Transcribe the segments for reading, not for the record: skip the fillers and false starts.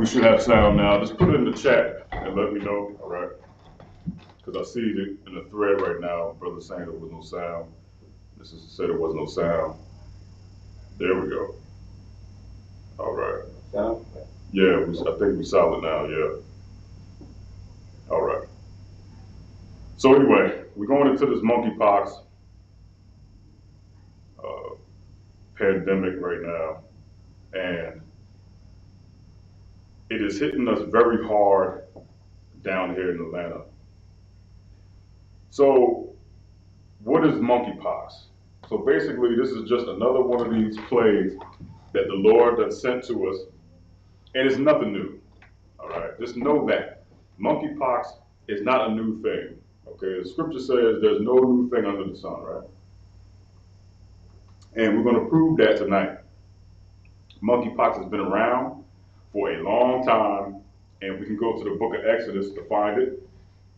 We should have sound now. Just put it in the chat and let me know, all right? Because I see it in the thread right now. Brother saying there was no sound. This is said there was no sound. There we go. All right. Sound? Yeah, I think we solid now, yeah. All right. So anyway, we're going into this monkeypox pandemic right now, and it is hitting us very hard down here in Atlanta. So what is monkeypox? So basically, this is just another one of these plagues that the Lord has sent to us, and it's nothing new. All right, just know that monkeypox is not a new thing. Okay, the scripture says there's no new thing under the sun, right? And we're going to prove that tonight. Monkeypox has been around for a long time, and we can go to the book of Exodus to find it.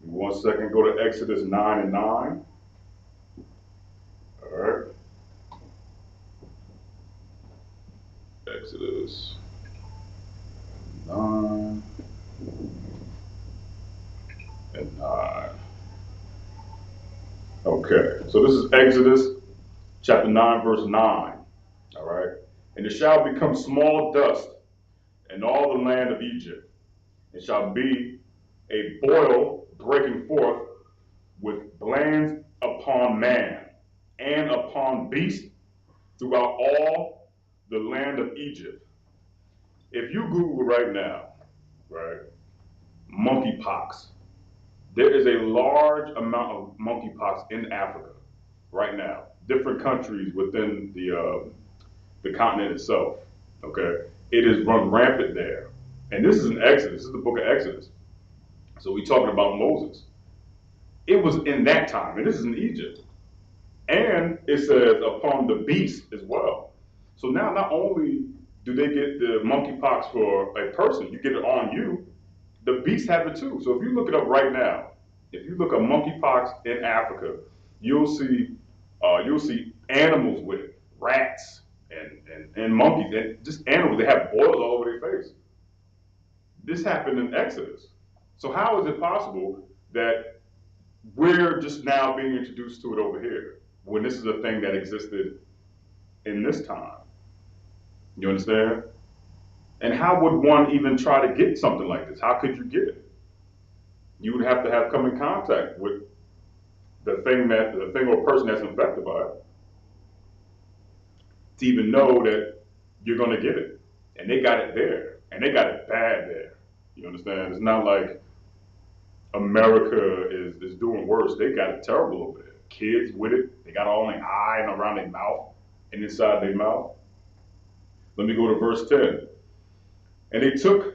In 1 second, go to Exodus 9 and 9. All right. Exodus 9 and 9. Okay, so this is Exodus chapter 9, verse 9. All right. And it shall become small dust in all the land of Egypt. It shall be a boil breaking forth with glands upon man and upon beast throughout all the land of Egypt. If you Google right now, right, monkeypox, there is a large amount of monkeypox in Africa right now, different countries within the continent itself, okay? It is run rampant there. And this is in Exodus, this is the book of Exodus. So we're talking about Moses. It was in that time, and this is in Egypt. And it says upon the beast as well. So now not only do they get the monkeypox for a person, you get it on you, the beasts have it too. So if you look it up right now, if you look at monkeypox in Africa, you'll see animals with it, rats and monkeys, and just animals. They have boils all over their face. This happened in Exodus. So how is it possible that we're just now being introduced to it over here when this is a thing that existed in this time? You understand? And how would one even try to get something like this? How could you get it? You would have to have come in contact with the thing or person that's infected by it to even know that you're going to get it. And they got it there, and they got it bad there. You understand? It's not like America is doing worse. They got it terrible over there. Kids with it, they got all in their eye and around their mouth and inside their mouth. Let me go to verse 10. And they took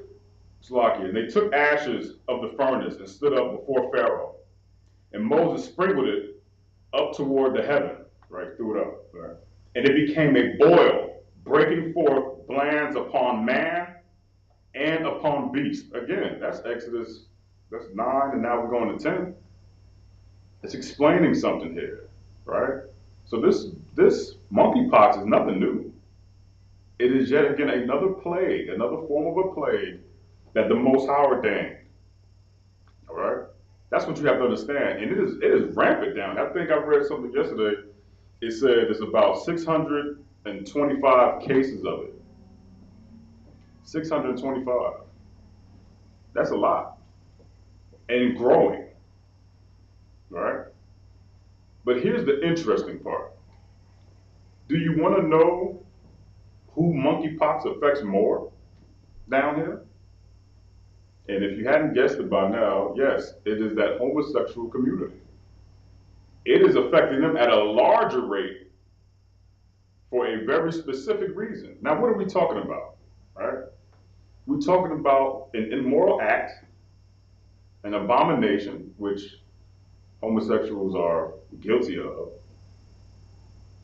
ashes of the furnace and stood up before Pharaoh. And Moses sprinkled it up toward the heaven, right? Threw it up, right? And it became a boil, breaking forth glands upon man and upon beast. Again, that's Exodus, that's 9, and now we're going to 10. It's explaining something here, right? So this monkeypox is nothing new. It is yet again another plague, another form of a plague that the Most High ordained. All right? That's what you have to understand. And it is rampant down. I think I read something yesterday. It said there's about 625 cases of it. 625. That's a lot. And growing. All right? But here's the interesting part. Do you want to know who monkeypox affects more down here? And if you hadn't guessed it by now, yes, it is that homosexual community. It is affecting them at a larger rate for a very specific reason. Now, what are we talking about, right? We're talking about an immoral act, an abomination, which homosexuals are guilty of,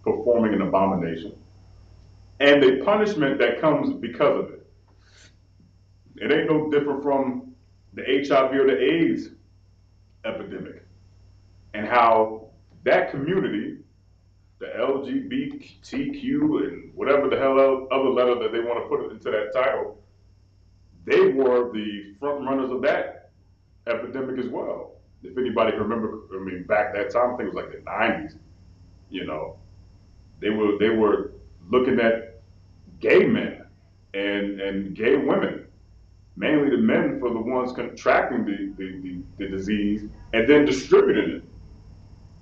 performing an abomination, and a punishment that comes because of it. It ain't no different from the HIV or the AIDS epidemic, and how that community, the LGBTQ and whatever the hell other letter that they want to put into that title, they were the front runners of that epidemic as well. If anybody can remember, I mean, back that time, I think it was like the 90s, you know, they were looking at gay men and gay women, mainly the men for the ones contracting the disease and then distributing it.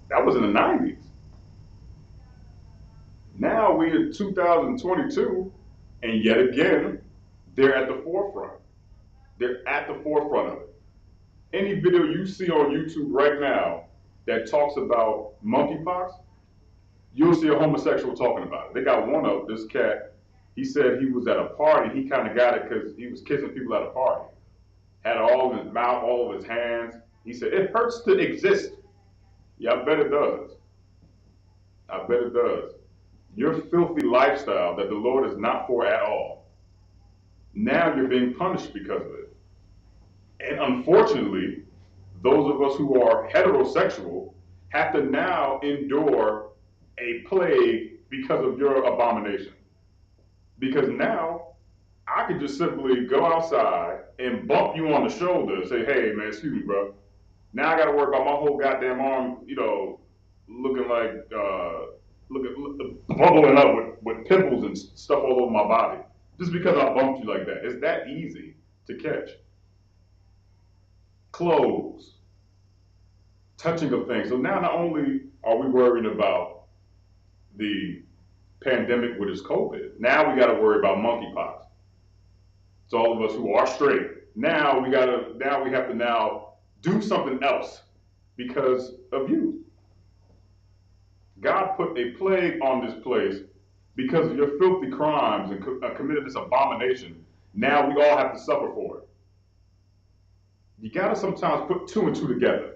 That was in the 90s. Now we're in 2022, and yet again, they're at the forefront. They're at the forefront of it. Any video you see on YouTube right now that talks about monkeypox, you'll see a homosexual talking about it. They got one of this cat. He said he was at a party. He kind of got it because he was kissing people at a party. Had it all in his mouth, all over his hands. He said, it hurts to exist. Yeah, I bet it does. I bet it does. Your filthy lifestyle that the Lord is not for at all. Now you're being punished because of it. And unfortunately, those of us who are heterosexual have to now endure a plague because of your abomination. Because now I could just simply go outside and bump you on the shoulder and say, hey man, excuse me, bro. Now I gotta worry about my whole goddamn arm, you know, looking like, bubbling up with pimples and stuff all over my body. Just because I bumped you like that. It's that easy to catch. Clothes, touching of things. So now not only are we worrying about the pandemic with its COVID, now we gotta worry about monkeypox. So all of us who are straight, now we have to now do something else because of you. God put a plague on this place because of your filthy crimes and committed this abomination. Now we all have to suffer for it. You gotta sometimes put two and two together.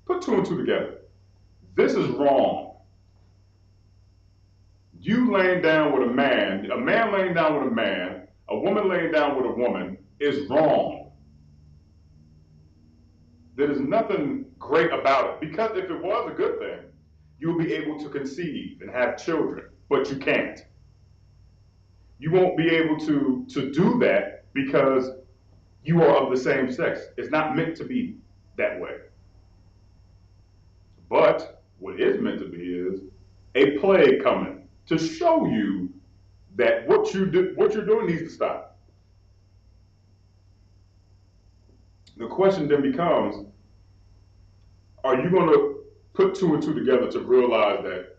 Put two and two together. This is wrong. You laying down with a man laying down with a man, a woman laying down with a woman is wrong. There is nothing great about it, because if it was a good thing, you'll be able to conceive and have children, but you can't. You won't be able to do that because you are of the same sex. It's not meant to be that way. But what is meant to be is a plague coming to show you that what you're doing needs to stop. The question then becomes, are you going to put two and two together to realize that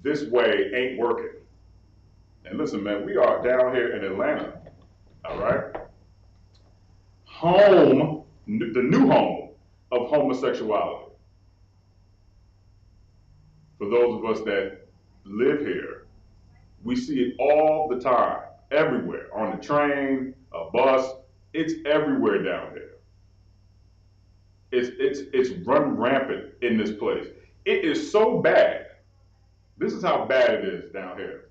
this way ain't working? And listen, man, we are down here in Atlanta, all right? Home, the new home of homosexuality. For those of us that live here, we see it all the time, everywhere, on the train, a bus, it's everywhere down here. It's run rampant in this place. It is so bad. This is how bad it is down here.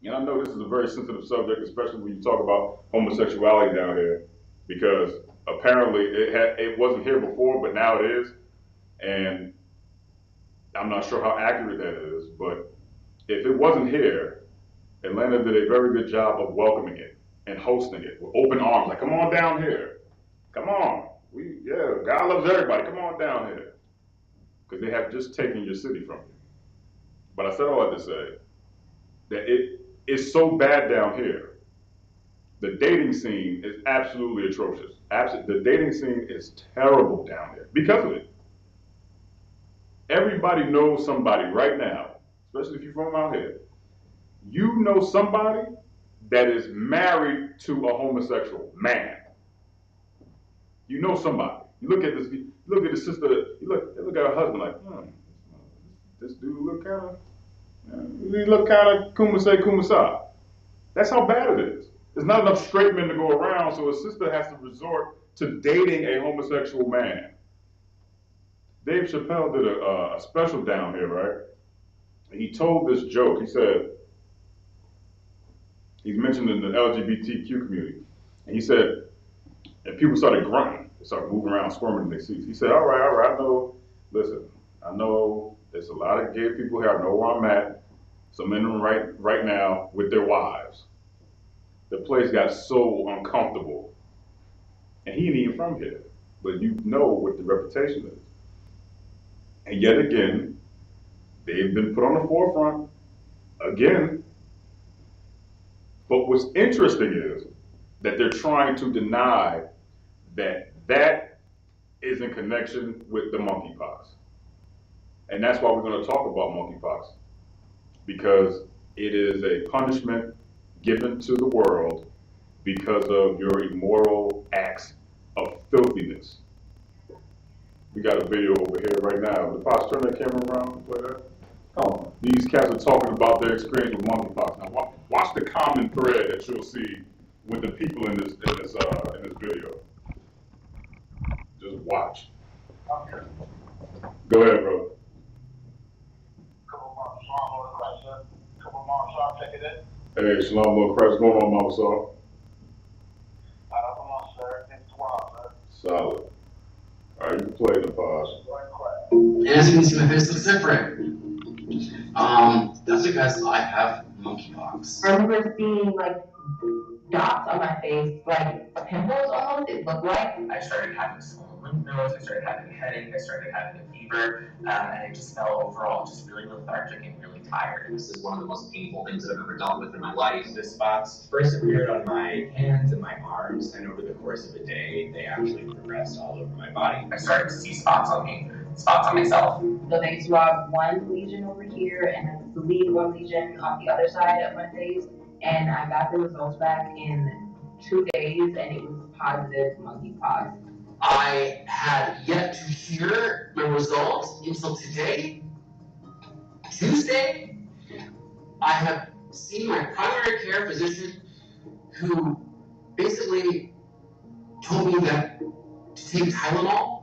And I know this is a very sensitive subject, especially when you talk about homosexuality down here, because apparently it wasn't here before, but now it is. And I'm not sure how accurate that is, but if it wasn't here, Atlanta did a very good job of welcoming it and hosting it with open arms. Like, come on down here. Come on. God loves everybody. Come on down here. Because they have just taken your city from you. But I said all that to say that it is so bad down here. The dating scene is absolutely atrocious. The dating scene is terrible down here because of it. Everybody knows somebody right now, especially if you're from out here. You know somebody that is married to a homosexual man. You know somebody. You look at this. You look at the sister. You look at her husband like, this dude look kind of. He look kind of kumasa. That's how bad it is. There's not enough straight men to go around, so a sister has to resort to dating a homosexual man. Dave Chappelle did a special down here, right? And he told this joke. He said, he's mentioned in the LGBTQ community, and he said, and people started grunting, they started moving around, squirming in their seats. He said, all right, I know there's a lot of gay people here. I know where I'm at. Some in them right now with their wives. The place got so uncomfortable And he ain't even from here. But you know what the reputation is. And yet again, they've been put on the forefront again. But what's interesting is that they're trying to deny that that is in connection with the monkeypox. And that's why we're going to talk about monkeypox, because it is a punishment given to the world because of your immoral acts of filthiness. We got a video over here right now. The Pops, turn that camera around and play that. Oh, these cats are talking about their experience with monkeypox. Now, watch the common thread that you'll see with the people in this video. Just watch. Okay. Go ahead, bro. Hey, Shalom, Lord Christ. What's going on, Mama Saul? Come on, sir. It's wild, man. Solid. All right, you can play the pause. As you can see, my face looks different. That's because I have monkeypox. I remember seeing like dots on my face, like pimples almost, it looked like. I started having swollen lymph nodes, I started having a headache, I started having a fever, and I just felt overall just really lethargic and really tired. This is one of the most painful things that I've ever dealt with in my life. The spots first appeared on my hands and my arms, and over the course of a day, they actually progressed all over my body. I started to see spots on me, spots on myself. So they swabbed one lesion over here, and I believe one lesion on the other side of my face. And I got the results back in 2 days, and it was positive monkeypox. I had yet to hear the results until today, Tuesday. I have seen my primary care physician, who basically told me that to take Tylenol.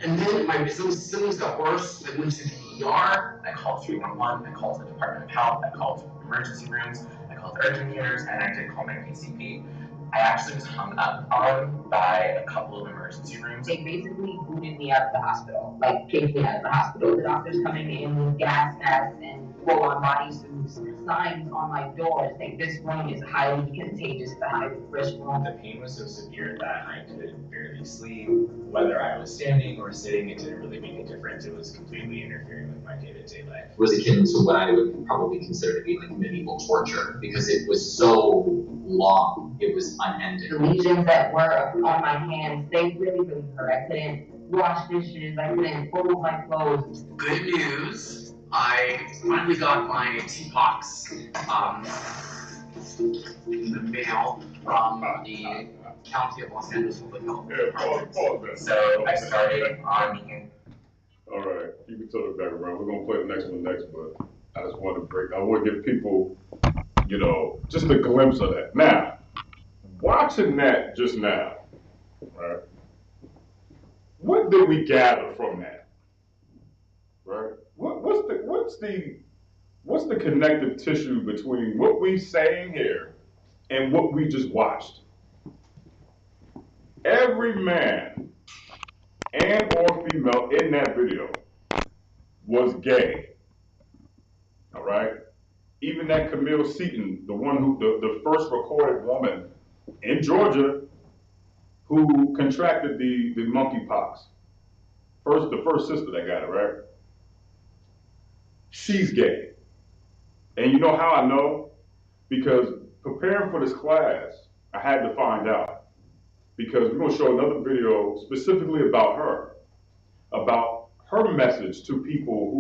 And then my symptoms got worse. I went to the ER, I called 311, I called the Department of Health, I called emergency rooms, I called urgent cares, and I did call my PCP. I actually was hung up on by a couple of emergency rooms. They basically booted me out of the hospital, like kicked me out of the hospital. The doctors coming in with gas masks and full-on bodysuits, signs on my door saying this room is highly contagious, the highly risk room. The pain was so severe that I could barely sleep. Whether I was standing or sitting, it didn't really make a difference. It was completely interfering with my day-to-day life. It was akin to what I would probably consider to be like medieval torture, because it was so long, it was unending. The lesions that were on my hands, they really, really hurt. I couldn't wash dishes, I couldn't fold my clothes. Good news, I finally got my TPOX in the mail from the County of Los Angeles Public Health Department. So I started on. All right, you can turn it back around. We're gonna play the next one next, but I just want to give people, just a glimpse of that. Now, watching that just now, right? What did we gather from that? Right? What's the connective tissue between what we saying here and what we just watched? Every man and or female in that video was gay. All right? Even that Camille Seaton, the one the first recorded woman in Georgia who contracted the monkeypox. The first sister that got it, right? She's gay. And you know how I know? Because preparing for this class, I had to find out. Because we're going to show another video specifically about her message to people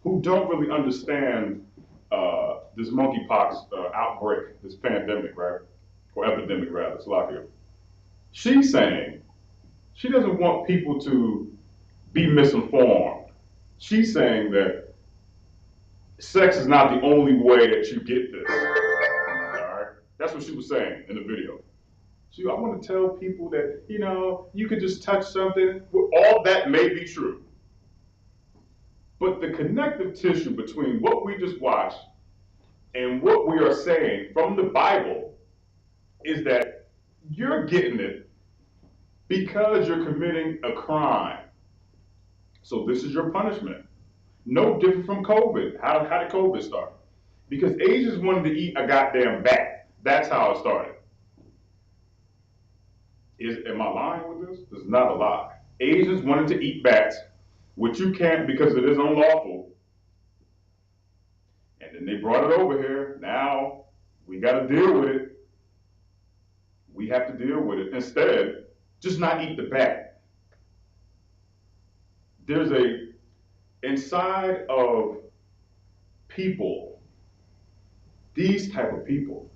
who don't really understand this monkeypox outbreak, this pandemic, right? Or epidemic, rather, Slovakia. She's saying she doesn't want people to be misinformed. She's saying that sex is not the only way that you get this. All right? That's what she was saying in the video. I want to tell people that, you could just touch something. All that may be true. But the connective tissue between what we just watched and what we are saying from the Bible is that you're getting it because you're committing a crime. So this is your punishment. No different from COVID. How did COVID start? Because Asians wanted to eat a goddamn bat. That's how it started. Am I lying with this? This is not a lie. Asians wanted to eat bats, which you can't because it is unlawful. And then they brought it over here. Now we got to deal with it. We have to deal with it. Instead, just not eat the bat. There's inside of people, these type of people,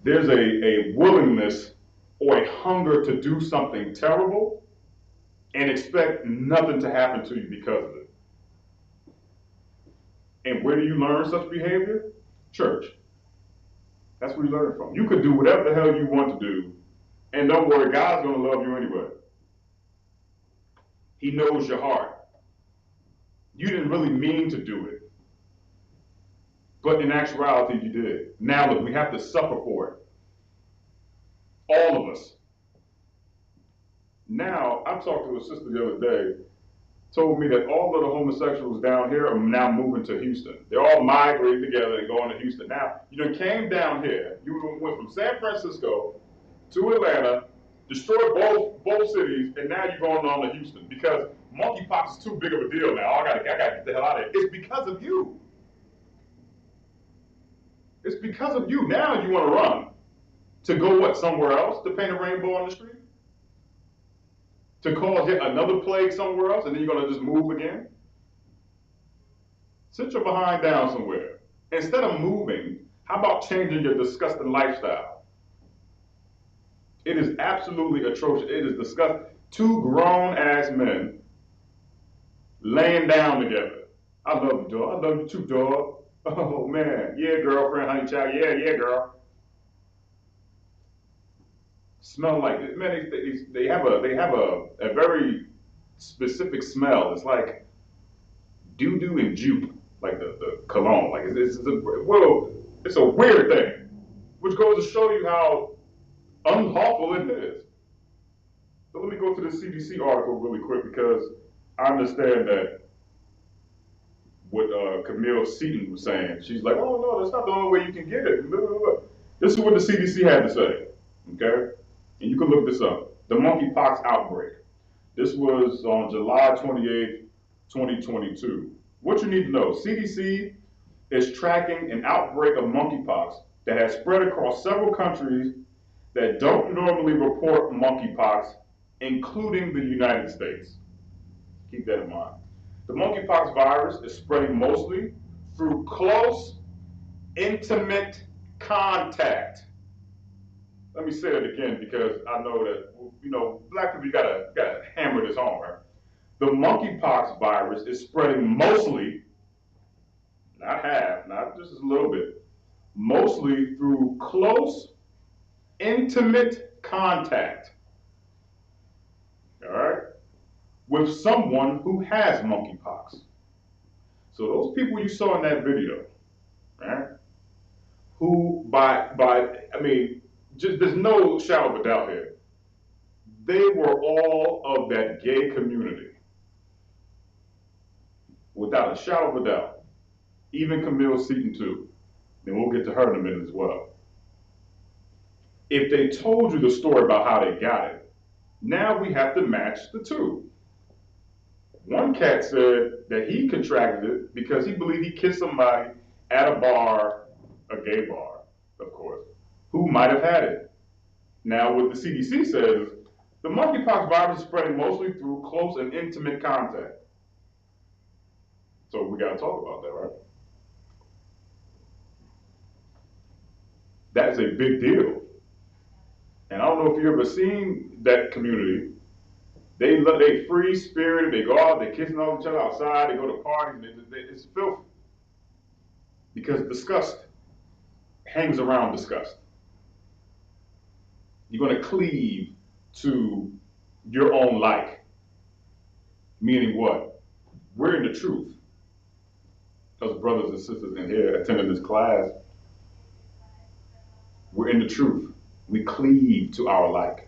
there's a willingness or a hunger to do something terrible and expect nothing to happen to you because of it. And where do you learn such behavior? Church. That's where you learn it from. You could do whatever the hell you want to do, and don't worry, God's going to love you anyway. He knows your heart. You didn't really mean to do it, but in actuality, you did. Now, look, we have to suffer for it. All of us. Now, I talked to a sister the other day, told me that all of the homosexuals down here are now moving to Houston. They're all migrating together and going to Houston. Now, you done came down here. You went from San Francisco to Atlanta, destroyed both cities, and now you're going on to Houston because monkeypox is too big of a deal now. I gotta get the hell out of here. It's because of you. It's because of you. Now you want to run to go what, somewhere else to paint a rainbow on the street? To cause yet another plague somewhere else, and then you're going to just move again? Sit your behind down somewhere. Instead of moving, how about changing your disgusting lifestyle? It is absolutely atrocious. It is disgusting. Two grown-ass men laying down together. I love you, dog. I love you too, dog. Oh, man. Yeah, girlfriend, honey child. Yeah, girl. Smell like, man, they have a very specific smell. It's like doo-doo and jupe, like the cologne. Like it's a weird thing, which goes to show you how unlawful it is. So let me go to the CDC article really quick because I understand that what Camille Seaton was saying. She's like, oh no, that's not the only way you can get it. This is what the CDC had to say, okay? And you can look this up. The monkeypox outbreak. This was on July 28th, 2022. What you need to know, CDC is tracking an outbreak of monkeypox that has spread across several countries that don't normally report monkeypox, including the United States. Keep that in mind. The monkeypox virus is spreading mostly through close, intimate contact. Let me say that again because I know that, black people, you gotta hammer this home, right? The monkeypox virus is spreading mostly, not half, not just a little bit, mostly through close, intimate contact, all right, with someone who has monkeypox. So those people you saw in that video, right, who there's no shadow of a doubt here, they were all of that gay community, without a shadow of a doubt. Even Camille Seaton too. And we'll get to her in a minute as well. If they told you the story about how they got it, now we have to match the two. One cat said that he contracted it because he believed he kissed somebody at a bar, a gay bar, of course, who might have had it. Now, what the CDC says, the monkeypox virus is spreading mostly through close and intimate contact. So we got to talk about that, right? That is a big deal. And I don't know if you've ever seen that community. They free spirited. They go out. They kissing all each other outside. They go to parties. It's filthy because disgust hangs around disgust. You're going to cleave to your own like. Meaning what? We're in the truth. Those brothers and sisters in here attending this class, we're in the truth. We cleave to our like.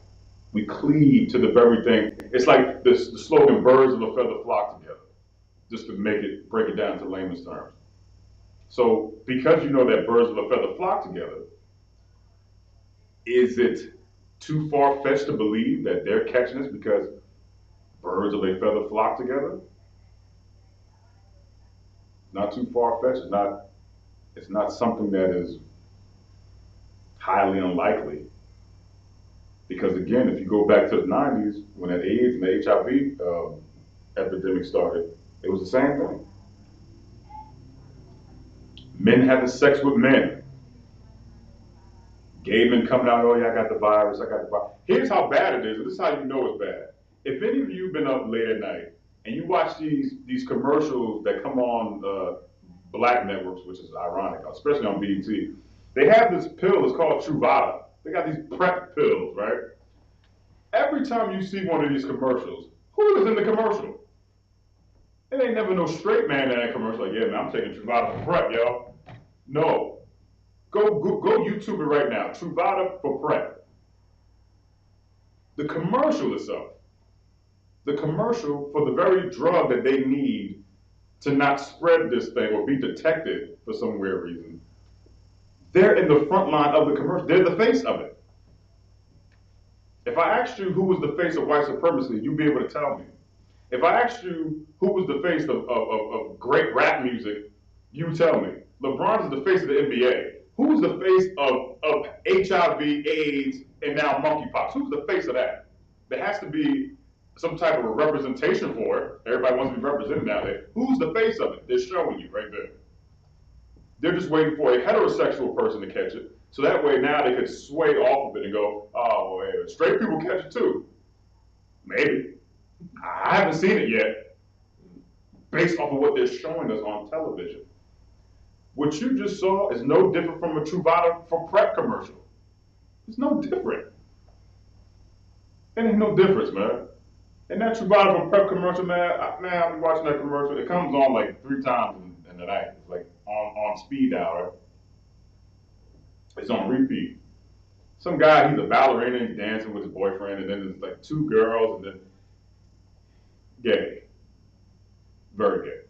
We cleave to the very thing. It's like the slogan, birds of a feather flock together, just to break it down to layman's terms. So because you know that birds of a feather flock together, is it too far-fetched to believe that they're catching this because birds of a feather flock together? Not too far-fetched. It's not something that is highly unlikely. Because again, if you go back to the 90s, when that AIDS and the HIV epidemic started, it was the same thing. Men having sex with men. Gay men coming out, oh yeah, I got the virus, I got the virus. Here's how bad it is, and this is how you know it's bad. If any of you have been up late at night and you watch these commercials that come on black networks, which is ironic, especially on BET, they have this pill, it's called Truvada. They got these PrEP pills, right? Every time you see one of these commercials, who is in the commercial? It ain't never no straight man in that commercial like, yeah, man, I'm taking Truvada for PrEP, yo. No. Go YouTube it right now. Truvada for PrEP. The commercial itself. The commercial for the very drug that they need to not spread this thing or be detected for some weird reason. They're in the front line of the commercial. They're the face of it. If I asked you who was the face of white supremacy, you'd be able to tell me. If I asked you who was the face of great rap music, you tell me. LeBron is the face of the NBA. Who's the face of HIV, AIDS, and now monkeypox? Who's the face of that? There has to be some type of a representation for it. Everybody wants to be represented nowadays. Who's the face of it? They're showing you right there. They're just waiting for a heterosexual person to catch it. So that way now they could sway off of it and go, oh, well, straight people catch it too. Maybe. I haven't seen it yet, based off of what they're showing us on television. What you just saw is no different from a Truvada for PrEP commercial. It's no different. It ain't no difference, man. And that Truvada for PrEP commercial, man, I've been watching that commercial. It comes on like 3 times in the night. It's like on speed dial. It's on repeat. Some guy, he's a ballerina, he's dancing with his boyfriend, and then there's like 2 girls, and then gay. Very gay.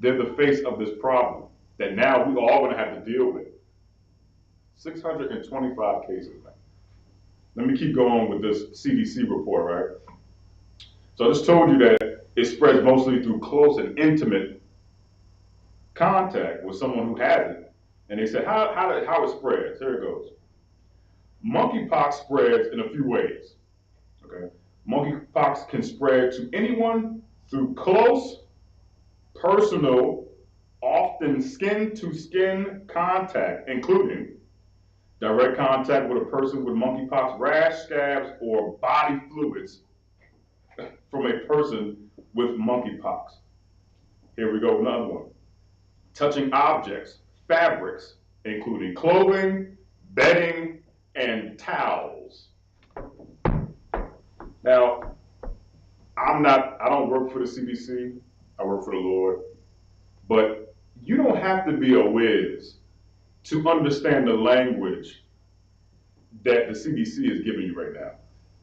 They're the face of this problem that now we all gonna have to deal with. 625 cases, man. Let me keep going with this CDC report, right? So I just told you that it spreads mostly through close and intimate contact with someone who has it. And they said, how it spreads? Here it goes. Monkeypox spreads in a few ways. Okay, monkeypox can spread to anyone through close, personal, often skin-to-skin contact, including direct contact with a person with monkeypox, rash, scabs, or body fluids from a person with monkeypox. Here we go, another one. Touching objects, fabrics, including clothing, bedding, and towels. Now, I don't work for the CDC, I work for the Lord, but you don't have to be a whiz to understand the language that the CDC is giving you right now.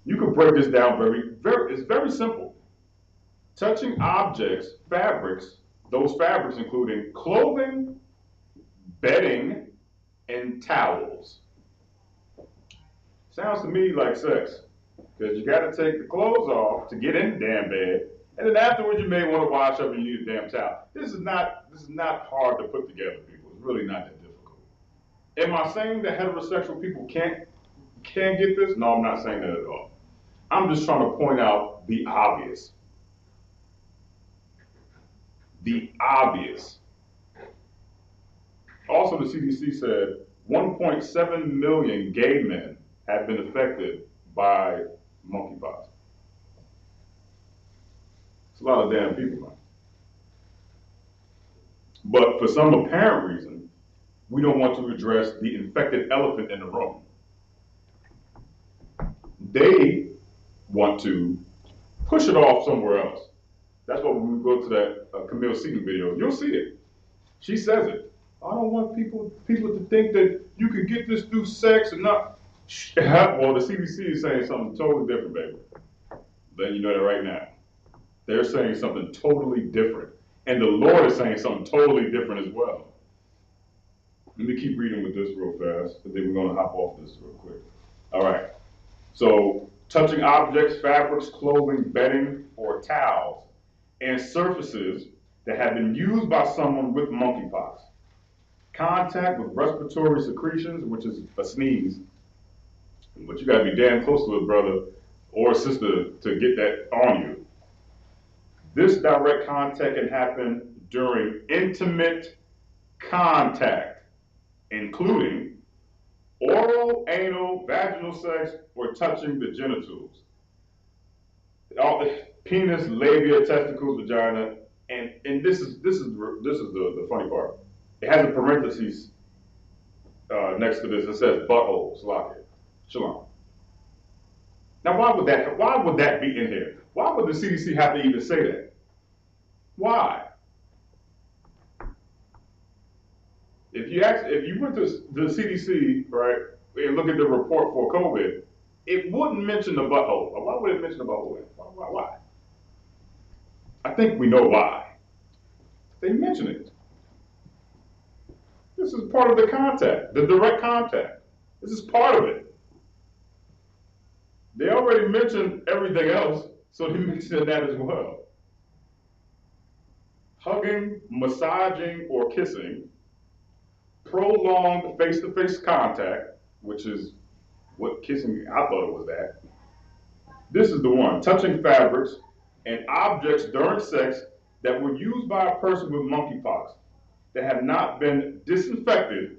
You can break this down it's very simple. Touching objects, fabrics, those fabrics including clothing, bedding, and towels. Sounds to me like sex, because you got to take the clothes off to get in the damn bed, and then afterwards you may want to wash up and use a damn towel. This is not hard to put together, people. It's really not that difficult. Am I saying that heterosexual people can't get this? No, I'm not saying that at all. I'm just trying to point out the obvious. The obvious. Also, the CDC said 1.7 million gay men have been affected by monkeypox. It's a lot of damn people, man. But for some apparent reason, we don't want to address the infected elephant in the room. They want to push it off somewhere else. That's why when we go to that Camille Seaton video, you'll see it. She says it. I don't want people to think that you can get this through sex and not. Well, the CDC is saying something totally different, baby. Letting you know that right now. They're saying something totally different. And the Lord is saying something totally different as well. Let me keep reading with this real fast, and then we're going to hop off this real quick. All right. So, touching objects, fabrics, clothing, bedding, or towels, and surfaces that have been used by someone with monkeypox. Contact with respiratory secretions, which is a sneeze, but you gotta be damn close to it, brother or sister, to get that on you. This direct contact can happen during intimate contact, including oral, anal, vaginal sex, or touching the genitals. All the penis, labia, testicles, vagina, and this is the funny part. It has a parenthesis next to this. It says butthole, shalom. Now, why would that be in here? Why would the CDC have to even say that? Why? If you went to the CDC, right, and look at the report for COVID, it wouldn't mention the butthole. Why would it mention the butthole? Why? I think we know why. They mention it. This is part of the contact, the direct contact. This is part of it. They already mentioned everything else, so they mentioned that as well. Hugging, massaging, or kissing, prolonged face-to-face contact, which is what kissing, I thought it was that. This is the one, touching fabrics and objects during sex that were used by a person with monkeypox that have not been disinfected,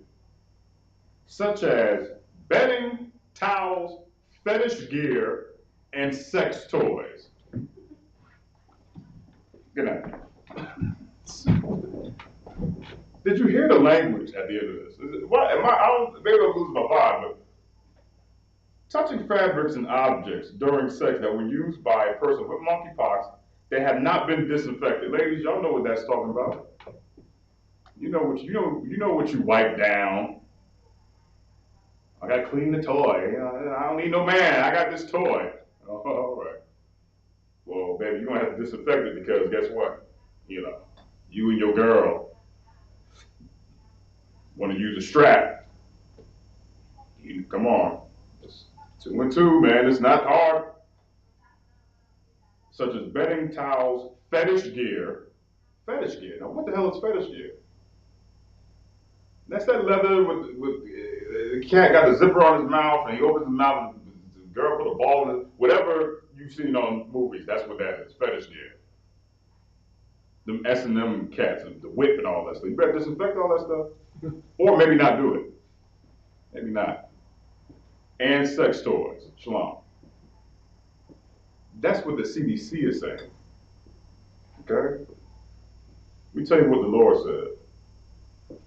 such as bedding, towels, fetish gear, and sex toys. Good night. Did you hear the language at the end of this? What am I don't, maybe I'm losing my vibe, but touching fabrics and objects during sex that were used by a person with monkeypox that have not been disinfected. Ladies, y'all know what that's talking about. You know what you wipe down. I gotta clean the toy. I don't need no man. I got this toy. Oh, all right. Well, baby, you're gonna have to disinfect it because guess what? You and your girl want to use a strap. Come on. It's 2 and 2, man. It's not hard. Such as bedding, towels, fetish gear. Fetish gear. Now, what the hell is fetish gear? That's that leather with the cat got the zipper on his mouth, and he opens his mouth, and the girl put a ball in it. Whatever you've seen on movies, that's what that is. Fetish gear. Them S&M cats, the whip and all that stuff. You better disinfect all that stuff, or maybe not do it. Maybe not. And sex toys. Shalom. That's what the CDC is saying. Okay? Let me tell you what the Lord said.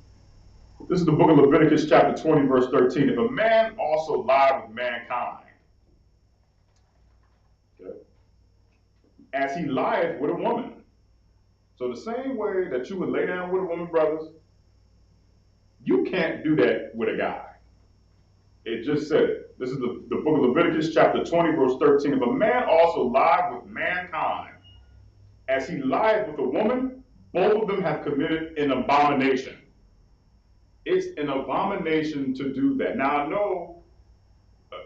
This is the book of Leviticus, chapter 20, verse 13. If a man also lie with mankind, okay, as he lieth with a woman. So the same way that you would lay down with a woman, brothers, you can't do that with a guy. It just said it. This is the book of Leviticus, chapter 20, verse 13. If a man also lie with mankind, as he lieth with a woman, both of them have committed an abomination. It's an abomination to do that. Now, I know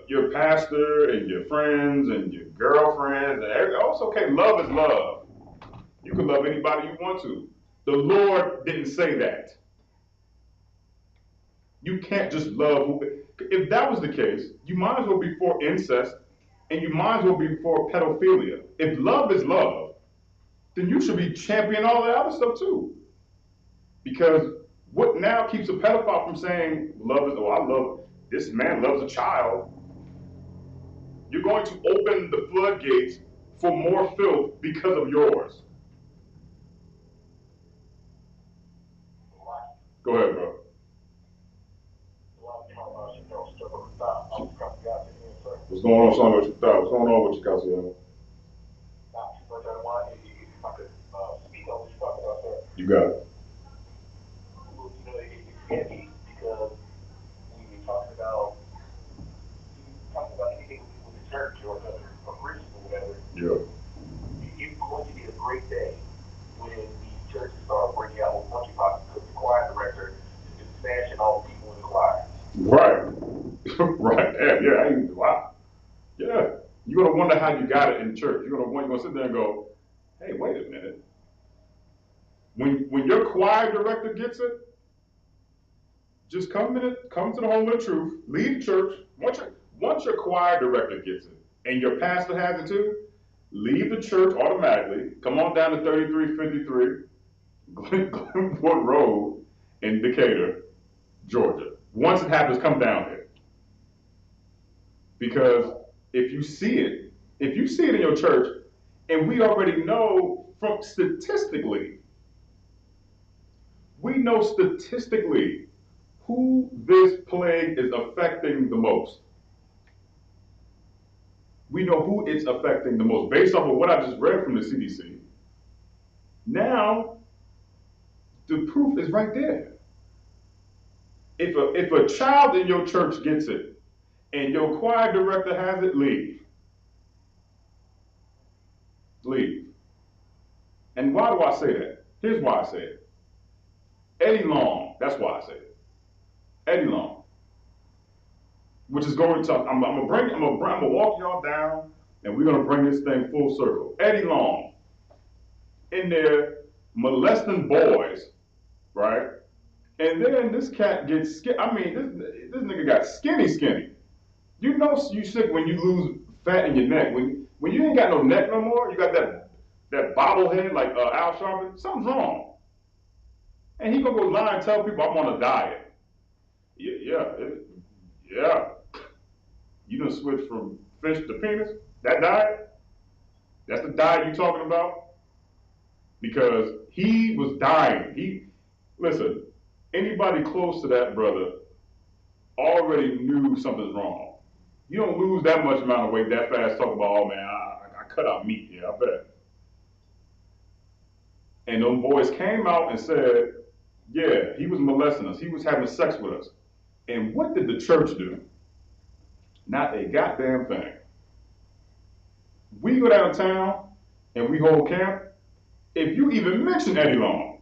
your pastor and your friends and your girlfriends, and oh, it's okay. Love is love. You can love anybody you want to. The Lord didn't say that. You can't just love. If that was the case, you might as well be for incest, and you might as well be for pedophilia. If love is love, then you should be championing all that other stuff too. Because what now keeps a pedophile from saying love is, oh, I love, this man loves a child. You're going to open the floodgates for more filth because of yours. Go ahead, bro. What's going on, son? What's going on with you, Cassiano? You got it. It's heavy because when you're talking about anything with the church or Christian or whatever, Yeah. it's going to be a great day when the churches start breaking out with monkeypox because the choir director is just smashing all the people in the choir. Right. Right. Yeah, wow. church. You're gonna sit there and go, hey, wait a minute. When your choir director gets it, just come to the home of the truth, leave the church. Once your choir director gets it, and your pastor has it too, leave the church automatically. Come on down to 3353 Glenwood Road in Decatur, Georgia. Once it happens, come down here. Because if you see it in your church, and we already know from statistically, who this plague is affecting the most. We know who it's affecting the most based off of what I just read from the CDC. Now, the proof is right there. If a child in your church gets it and your choir director has it, leave. Leave. And why do I say that? Here's why I say it. Eddie Long, that's why I say it. Eddie Long, which is going to, I'm gonna walk y'all down, and we're gonna bring this thing full circle. Eddie Long, in there molesting boys, right? And then this cat gets this nigga got skinny. You know you sick when you lose fat in your neck. When you ain't got no neck no more, you got that bobblehead like Al Sharpton, something's wrong. And he gonna go lie and tell people I'm on a diet. Yeah. You done switch from fish to penis? That diet? That's the diet you talking about? Because he was dying. Listen, anybody close to that brother already knew something's wrong. You don't lose that much amount of weight that fast. Talk about, oh man, I cut out meat. Yeah, I bet. And them boys came out and said, yeah, he was molesting us. He was having sex with us. And what did the church do? Not a goddamn thing. We go downtown and we hold camp. If you even mention Eddie Long,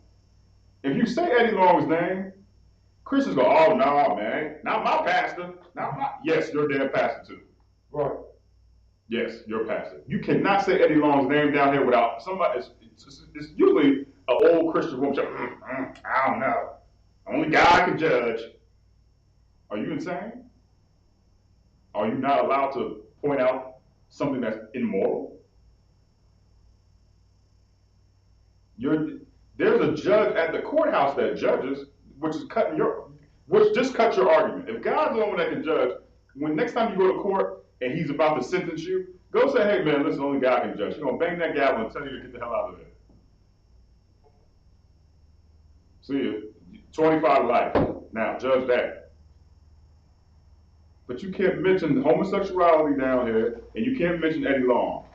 if you say Eddie Long's name, Christians go, oh no, man, not my pastor. Yes, your damn pastor too. Right. Yes, your pastor. You cannot say Eddie Long's name down here without somebody. It's usually an old Christian woman saying, I don't know. Only God can judge. Are you insane? Are you not allowed to point out something that's immoral? There's a judge at the courthouse that judges, which just cuts your argument. If God's the one that can judge, when next time you go to court and he's about to sentence you, go say, hey man, listen, only God can judge. He's gonna bang that gavel and tell you to get the hell out of there. See you. 25 life. Now, judge that. But you can't mention homosexuality down here, and you can't mention Eddie Long.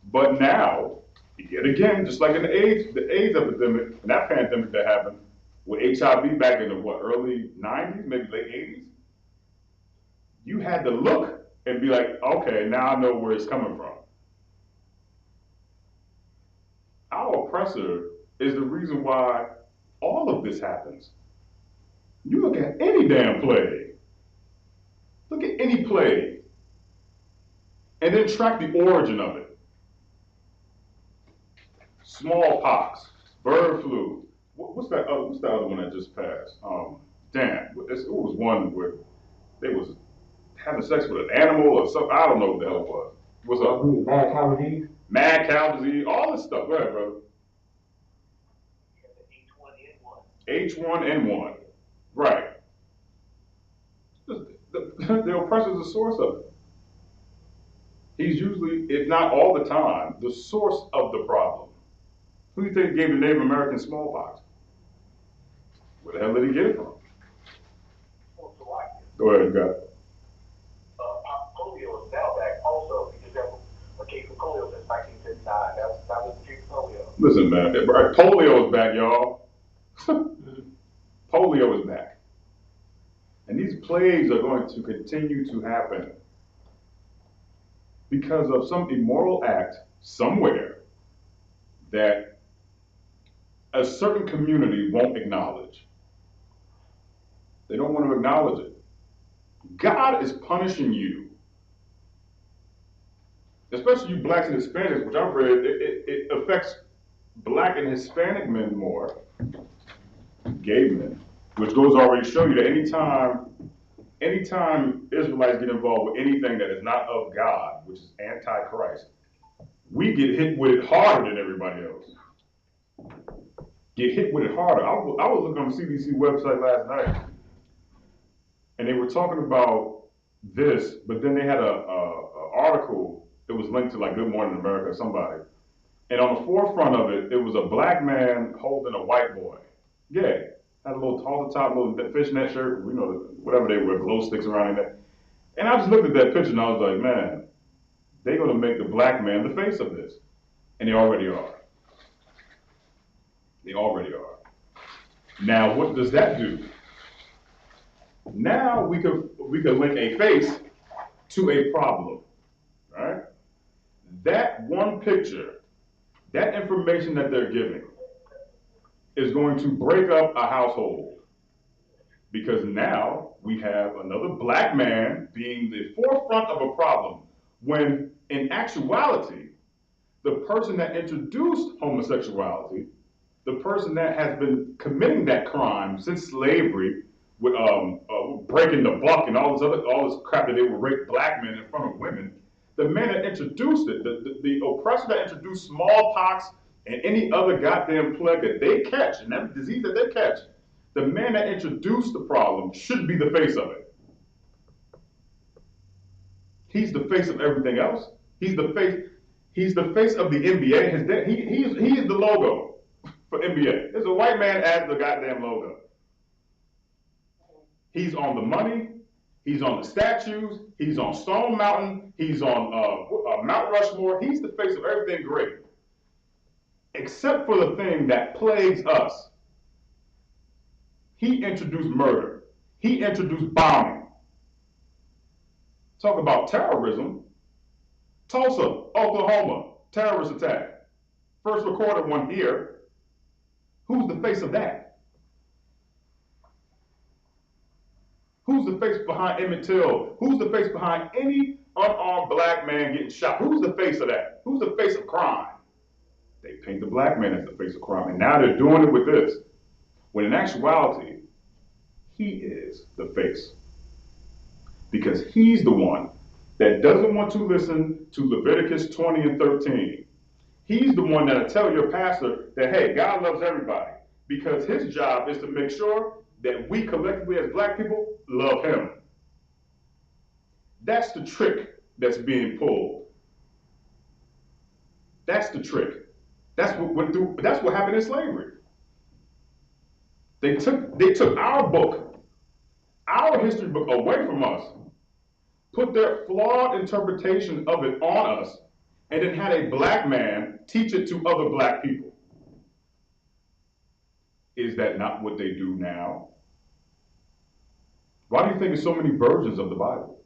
But now, yet again, just like in the AIDS epidemic, and that pandemic that happened with HIV back in the early 90s, maybe late 80s, you had to look and be like, okay, now I know where it's coming from. Our oppressor is the reason why all of this happens. You look at any damn plague. Look at any plague. And then track the origin of it. Smallpox, bird flu. What's that other one that just passed? It was one where they was having sex with an animal or something. I don't know what the hell it was. What's up? Mad cow disease? Mad cow disease, all this stuff. Go ahead, brother. H1N1. Right. The oppressor is the source of it. He's usually, if not all the time, the source of the problem. Who do you think gave the Native American smallpox? Where the hell did he get it from? Go ahead, you got it. Polio is now back also. We just have a case of polio since 1959. That was the case of polio. Listen, man, polio is back, y'all. Polio is back. And these plagues are going to continue to happen because of some immoral act somewhere that a certain community won't acknowledge. They don't want to acknowledge it. God is punishing you especially you blacks and Hispanics, which I've read, it affects black and Hispanic men more, gay men, which goes to already show you that anytime Israelites get involved with anything that is not of God, which is anti-Christ, we get hit with it harder than everybody else. Get hit with it harder. I was looking on the CDC website last night, and they were talking about this, but then they had a article. It was linked to like Good Morning America or somebody, and on the forefront of it, it was a black man holding a white boy. Yeah, had a little off the top little fishnet shirt, you know, whatever they wear, glow sticks around in there. And I just looked at that picture and I was like, man, they're gonna make the black man the face of this, and they already are. They already are. Now, what does that do? Now we could link a face to a problem, right? That one picture, that information that they're giving is going to break up a household, because now we have another black man being the forefront of a problem, when in actuality, the person that introduced homosexuality, the person that has been committing that crime since slavery, with breaking the buck and all this crap that they would rape black men in front of women, the man that introduced it, the oppressor that introduced smallpox and any other goddamn plague that they catch and every disease that they catch, the man that introduced the problem should be the face of it. He's the face of everything else. He's the face. He's the face of the NBA. He is the logo for NBA. There's a white man as the goddamn logo. He's on the money. He's on the statues. He's on Stone Mountain. He's on Mount Rushmore. He's the face of everything great, except for the thing that plagues us. He introduced murder. He introduced bombing. Talk about terrorism. Tulsa, Oklahoma, terrorist attack. First recorded one here. Who's the face of that? Who's the face behind Emmett Till? Who's the face behind any unarmed black man getting shot? Who's the face of that? Who's the face of crime? They paint the black man as the face of crime, and now they're doing it with this, when in actuality, he is the face. Because he's the one that doesn't want to listen to Leviticus 20 and 13. He's the one that'll tell your pastor that, hey, God loves everybody, because his job is to make sure that we collectively as black people love him. That's the trick that's being pulled. That's the trick. That's what happened in slavery. They took our book, our history book, away from us, put their flawed interpretation of it on us, and then had a black man teach it to other black people. Is that not what they do now? Why do you think there's so many versions of the Bible?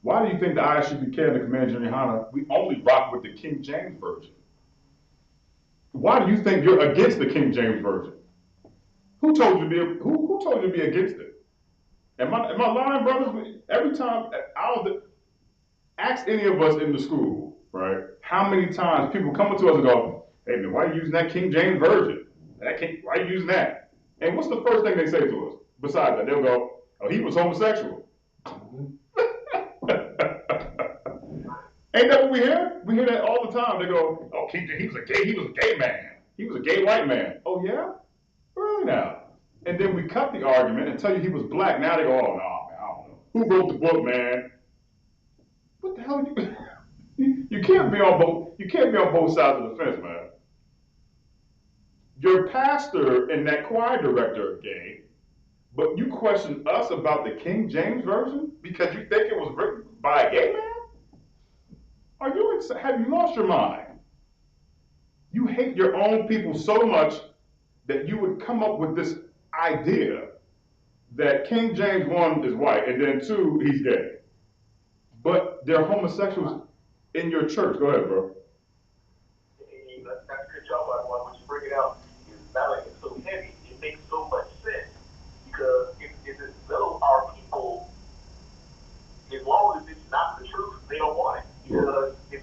Why do you think the I.S.U.P.K and the Commander Yahanna, we only rock with the King James Version? Why do you think you're against the King James Version? Who told you to be against it? Am I lying, brothers? Every time, ask any of us in the school, right? How many times people come to us and go, hey man, why are you using that King James Version? Why are you using that? And what's the first thing they say to us? Besides that, they'll go, oh, he was homosexual. Ain't that what we hear? We hear that all the time. They go, oh, King James, he was a gay man. He was a gay white man. Oh yeah? Really now? And then we cut the argument and tell you he was black. Now they go, oh no, man, I don't know. Who wrote the book, man? What the hell? You can't be on both sides of the fence, man. Your pastor and that choir director are gay, but you question us about the King James Version because you think it was written by a gay man? Have you lost your mind? You hate your own people so much that you would come up with this idea that King James 1 is white and then 2, he's gay. But they're homosexuals in your church. Go ahead, bro. That's a good job on what you bring it out. It's not like it's so heavy. It makes so much sense. Because if as though our people, as long as it's not the truth, they don't want it. Because if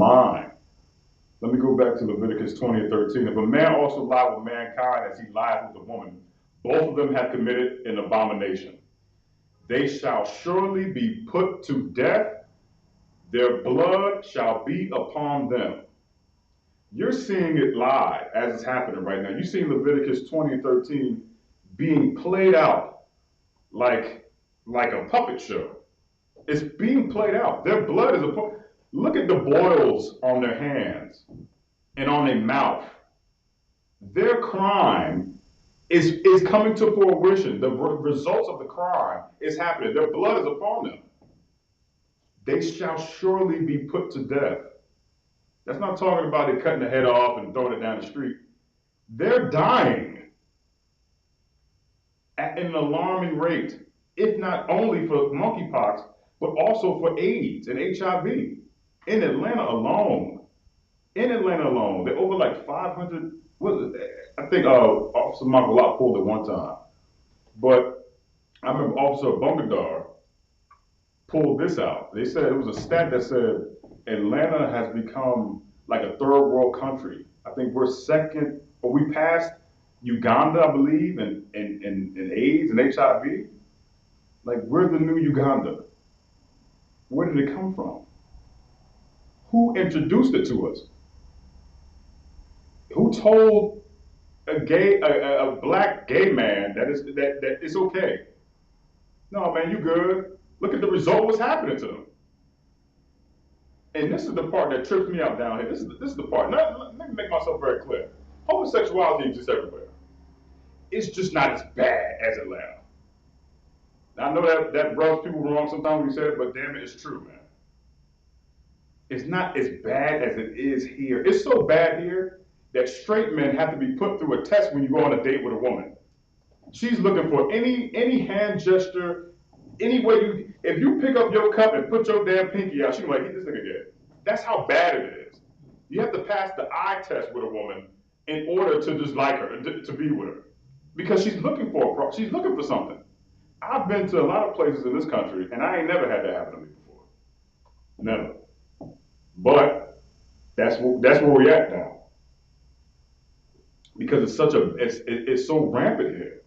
mind. Let me go back to Leviticus 20:13. If a man also lie with mankind as he lies with a woman, both of them have committed an abomination. They shall surely be put to death. Their blood shall be upon them. You're seeing it live as it's happening right now. You're seeing Leviticus 20:13 being played out like a puppet show. It's being played out. Their blood is upon. Look at the boils on their hands and on their mouth. Their crime is coming to fruition. The results of the crime is happening. Their blood is upon them. They shall surely be put to death. That's not talking about it cutting the head off and throwing it down the street. They're dying at an alarming rate, if not only for monkeypox, but also for AIDS and HIV. In Atlanta alone, they're over like 500. I think Officer Michael Lott pulled it one time, but I remember Officer Bungadar pulled this out. They said it was a stat that said Atlanta has become like a third world country. I think we're second, or we passed Uganda, I believe, in AIDS and HIV. Like, we're the new Uganda. Where did it come from? Who introduced it to us? Who told a black gay man that it's okay? No, man, you good. Look at the result. What's happening to them? And this is the part that trips me out down here. This is the part. Let me make myself very clear. Homosexuality exists everywhere. It's just not as bad as Atlanta. Now, I know that rubs people wrong sometimes when we say it, but damn it, it's true, man. It's not as bad as it is here. It's so bad here that straight men have to be put through a test when you go on a date with a woman. She's looking for any hand gesture, any way you. If you pick up your cup and put your damn pinky out, she's like, "Hit this nigga dead." That's how bad it is. You have to pass the eye test with a woman in order to just like her, to be with her, because she's looking for something. I've been to a lot of places in this country, and I ain't never had that happen to me before. Never. But that's where we're at now, because it's so rampant here,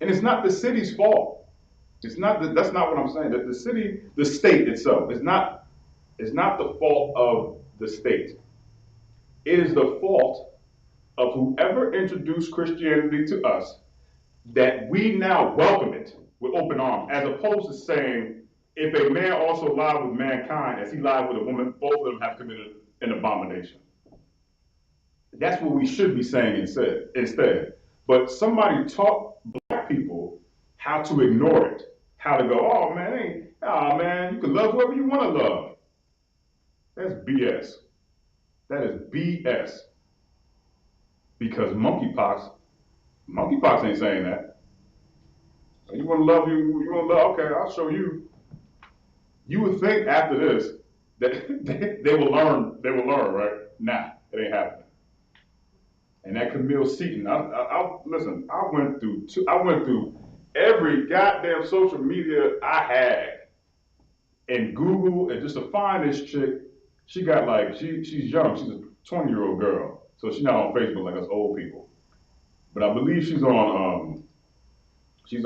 and it's not the city's fault. It's not that's not what I'm saying. That the state itself is not the fault of the state. It is the fault of whoever introduced Christianity to us, that we now welcome it with open arms, as opposed to saying, if a man also lied with mankind as he lied with a woman, both of them have committed an abomination. That's what we should be saying instead. But somebody taught black people how to ignore it, how to go, oh man, you can love whoever you want to love. That's BS. That is BS. Because monkeypox ain't saying that. You want to love okay, I'll show you. You would think after this that they will learn, right? Nah, it ain't happening. And that Camille Seaton, listen, I went through every goddamn social media I had and Google, and just to find this chick. She got like, she's young, she's a 20-year-old girl, so she's not on Facebook like us old people. But I believe she's on Tik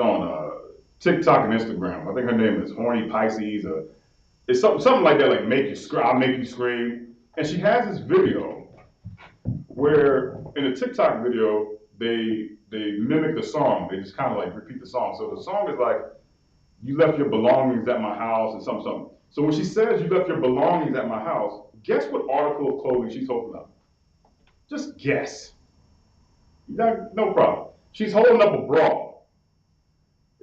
Tok and Instagram. I think her name is Horny Pisces, or it's something like that, like I'll make you scream. And she has this video where in a TikTok video they mimic the song. They just kind of like repeat the song. So the song is like, "You left your belongings at my house," and something. So when she says "you left your belongings at my house," guess what article of clothing she's holding up? Just guess. No problem. She's holding up a bra.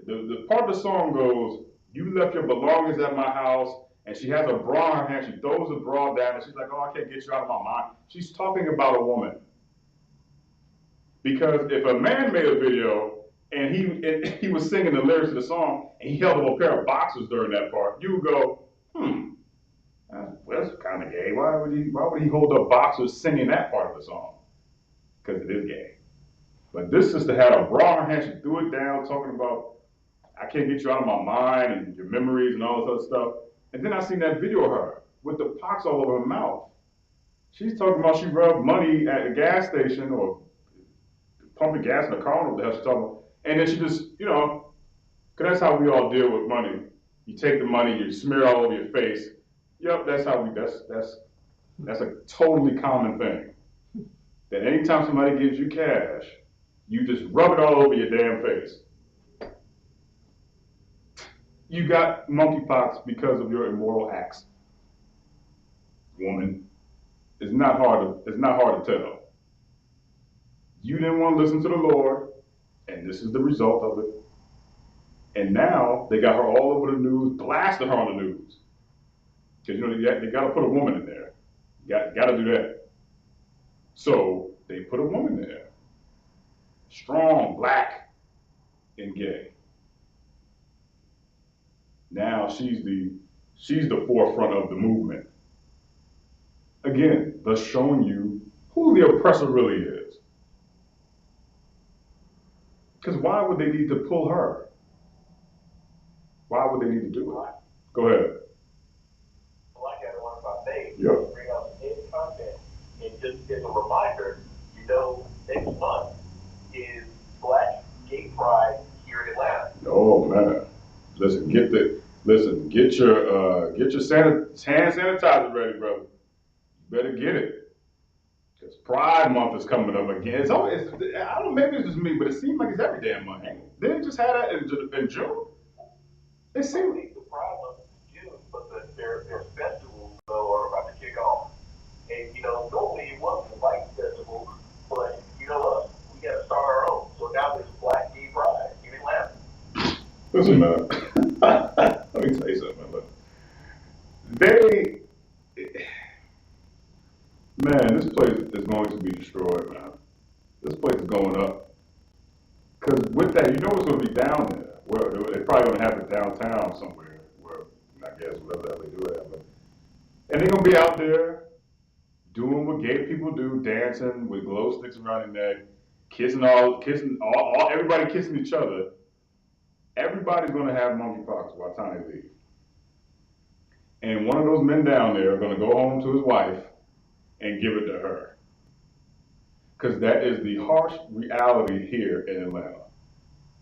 The part of the song goes, "You left your belongings at my house," and she has a bra in her hand. She throws the bra down, and she's like, "Oh, I can't get you out of my mind." She's talking about a woman. Because if a man made a video and he was singing the lyrics of the song and he held up a pair of boxers during that part, you would go, that's kind of gay. Why would he hold up boxers singing that part of the song? Because it is gay. But this sister had a bra in her hand. She threw it down, talking about, "I can't get you out of my mind," and your memories and all this other stuff. And then I seen that video of her with the pox all over her mouth. She's talking about she rubbed money at a gas station or pumping gas in a car, what the hell she's talking about. And then she just, you know, because that's how we all deal with money. You take the money, you smear it all over your face. Yep, that's how we, that's a totally common thing. That anytime somebody gives you cash, you just rub it all over your damn face. You got monkeypox because of your immoral acts. Woman, it's not hard to tell. You didn't want to listen to the Lord, and this is the result of it. And now they got her all over the news, blasting her on the news. Because you know they got to put a woman in there. Got to do that. So they put a woman there, strong, black, and gay. Now she's the forefront of the movement. Again, thus showing you who the oppressor really is. Because why would they need to pull her? Why would they need to do it? Go ahead. Like I one of our days, Yep. bring out some hidden content. And just as a reminder, you know, next month is Black Gay Pride here in Atlanta. Oh man, listen, get your hand sanitizer ready, brother. You better get it, because Pride Month is coming up again. It's always, I don't know, maybe it's just me, but it seems like it's every damn month. They didn't just have that in June. It seems The Pride Month is in June, but their festivals though are about to kick off. And you know, normally it wasn't a white festival, but you know what? We got to start our own. So now there's Black Gay Pride in Atlanta. Listen, man. Let me tell you something, man. Man, this place is going to be destroyed, man. This place is going up. Because with that, you know what's going to be down there. Well, they're probably going to have it downtown somewhere, where, I guess, whatever the hell they do it at. And they're going to be out there doing what gay people do, dancing with glow sticks around their neck, kissing everybody kissing each other. Everybody's going to have monkeypox by the time they leave. And one of those men down there are going to go home to his wife and give it to her. Because that is the harsh reality here in Atlanta.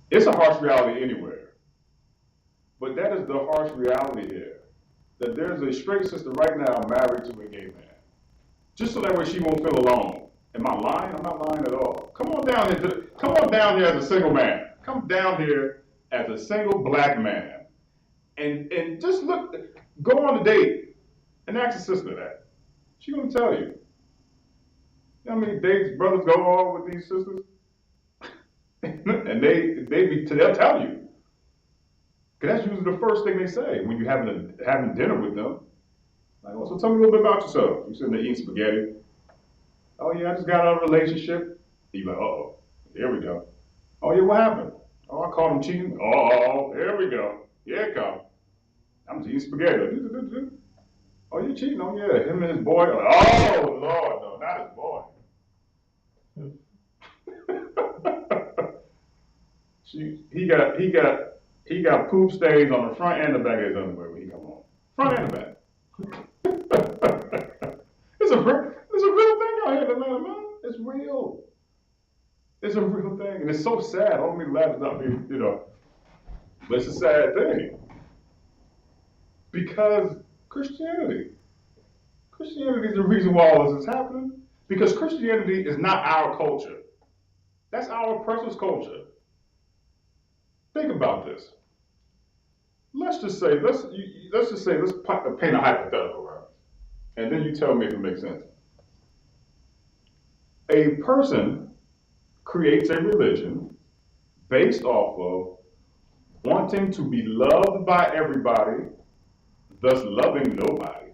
It's a harsh reality anywhere. But that is the harsh reality here. That there's a straight sister right now married to a gay man. Just so that way she won't feel alone. Am I lying? I'm not lying at all. Come on down here as a single man. Come down here as a single black man. And just look, go on a date and ask your sister that. She's gonna tell you. You know how many dates brothers go on with these sisters? And they'll tell you. Because that's usually the first thing they say when you're having dinner with them. Like, oh, so tell me a little bit about yourself. You're sitting there eating spaghetti. Oh yeah, I just got out of a relationship. You're like, uh-oh, here we go. Oh yeah, what happened? Oh, I caught him cheating. Oh, here we go. Here it comes. I'm just eating spaghetti. Oh, you cheating? Oh yeah, him and his boy. Oh Lord, no, not his boy. He got poop stains on the front and the back of his underwear when he come home. Front and the back. It's a real thing out here in Atlanta, man. It's real. It's a real thing, and it's so sad. I don't mean to laugh, not being, you know, but it's a sad thing because Christianity is the reason why all this is happening. Because Christianity is not our culture. That's our oppressor's culture. Think about this. Let's paint a hypothetical, right? And then you tell me if it makes sense. A person creates a religion based off of wanting to be loved by everybody, thus loving nobody,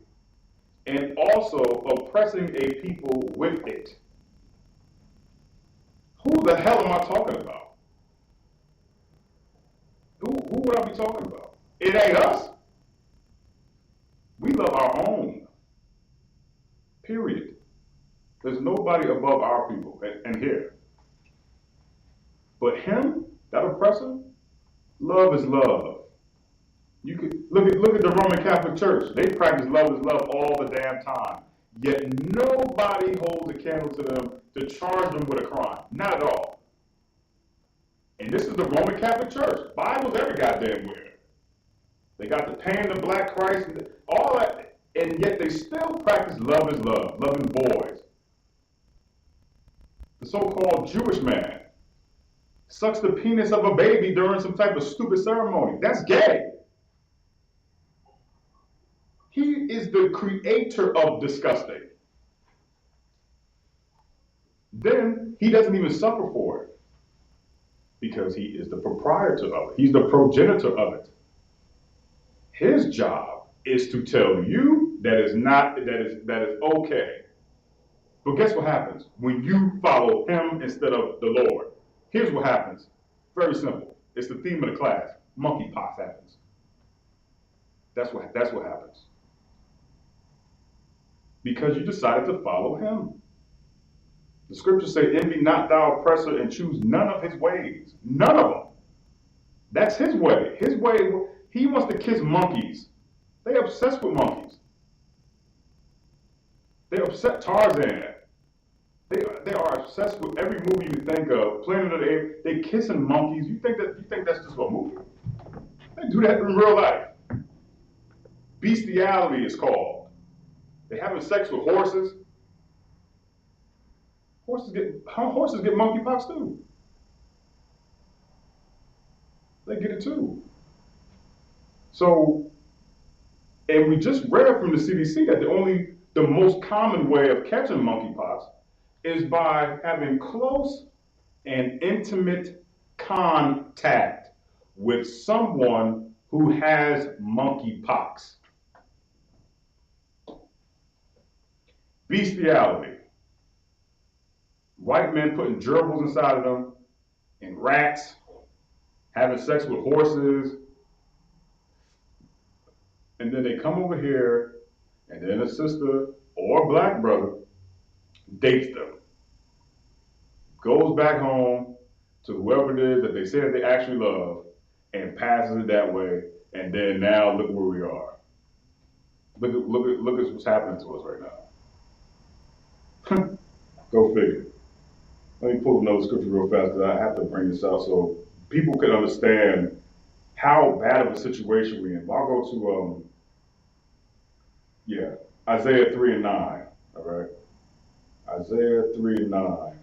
and also oppressing a people with it. Who the hell am I talking about? Who would I be talking about? It ain't us. We love our own. Period. There's nobody above our people and here. But him, that oppressor, love is love. You could look at the Roman Catholic Church. They practice love is love all the damn time. Yet nobody holds a candle to them to charge them with a crime. Not at all. And this is the Roman Catholic Church. Bibles every goddamn where. They got the pain of black Christ, and all that, and yet they still practice love is love, loving boys. The so-called Jewish man sucks the penis of a baby during some type of stupid ceremony. That's gay. He is the creator of disgusting. Then he doesn't even suffer for it because he is the proprietor of it. He's the progenitor of it. His job is to tell you that is okay. But guess what happens when you follow him instead of the Lord? Here's what happens. Very simple. It's the theme of the class. Monkeypox happens. That's what happens. Because you decided to follow him. The scriptures say, envy not thou oppressor and choose none of his ways. None of them. That's his way. His way, he wants to kiss monkeys. They obsessed with monkeys. They obsessed Tarzan. They are obsessed with every movie you think of. Planet of the Apes. They kissing monkeys. You think that's just a movie? They do that in real life. Bestiality is called. They having sex with horses. Horses get monkeypox too. They get it too. So, and we just read from the CDC that the most common way of catching monkeypox is by having close and intimate contact with someone who has monkeypox. Bestiality. White men putting gerbils inside of them, and rats, having sex with horses, and then they come over here, and then a sister or a black brother dates them, goes back home to whoever it is that they say that they actually love, and passes it that way, and then now look where we are. Look at what's happening to us right now. Go figure. Let me pull another scripture real fast because I have to bring this out so people can understand how bad of a situation we're in. I'll go to Isaiah 3 and 9. All right, Isaiah 3 and 9.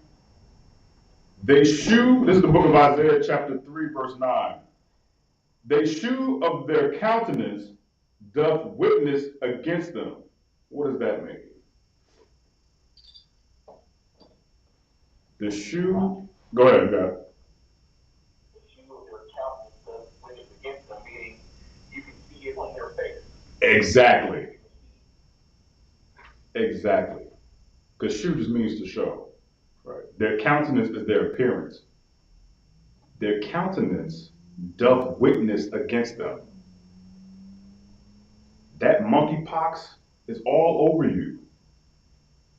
They shew, this is the book of Isaiah, chapter 3, verse 9. They shew of their countenance doth witness against them. What does that mean? The shew, go ahead, God. The shew of their countenance doth witness against them, meaning you can see it on their face. Exactly. Because shew just means to show. Right. Their countenance is their appearance. Their countenance doth witness against them. That monkeypox is all over you.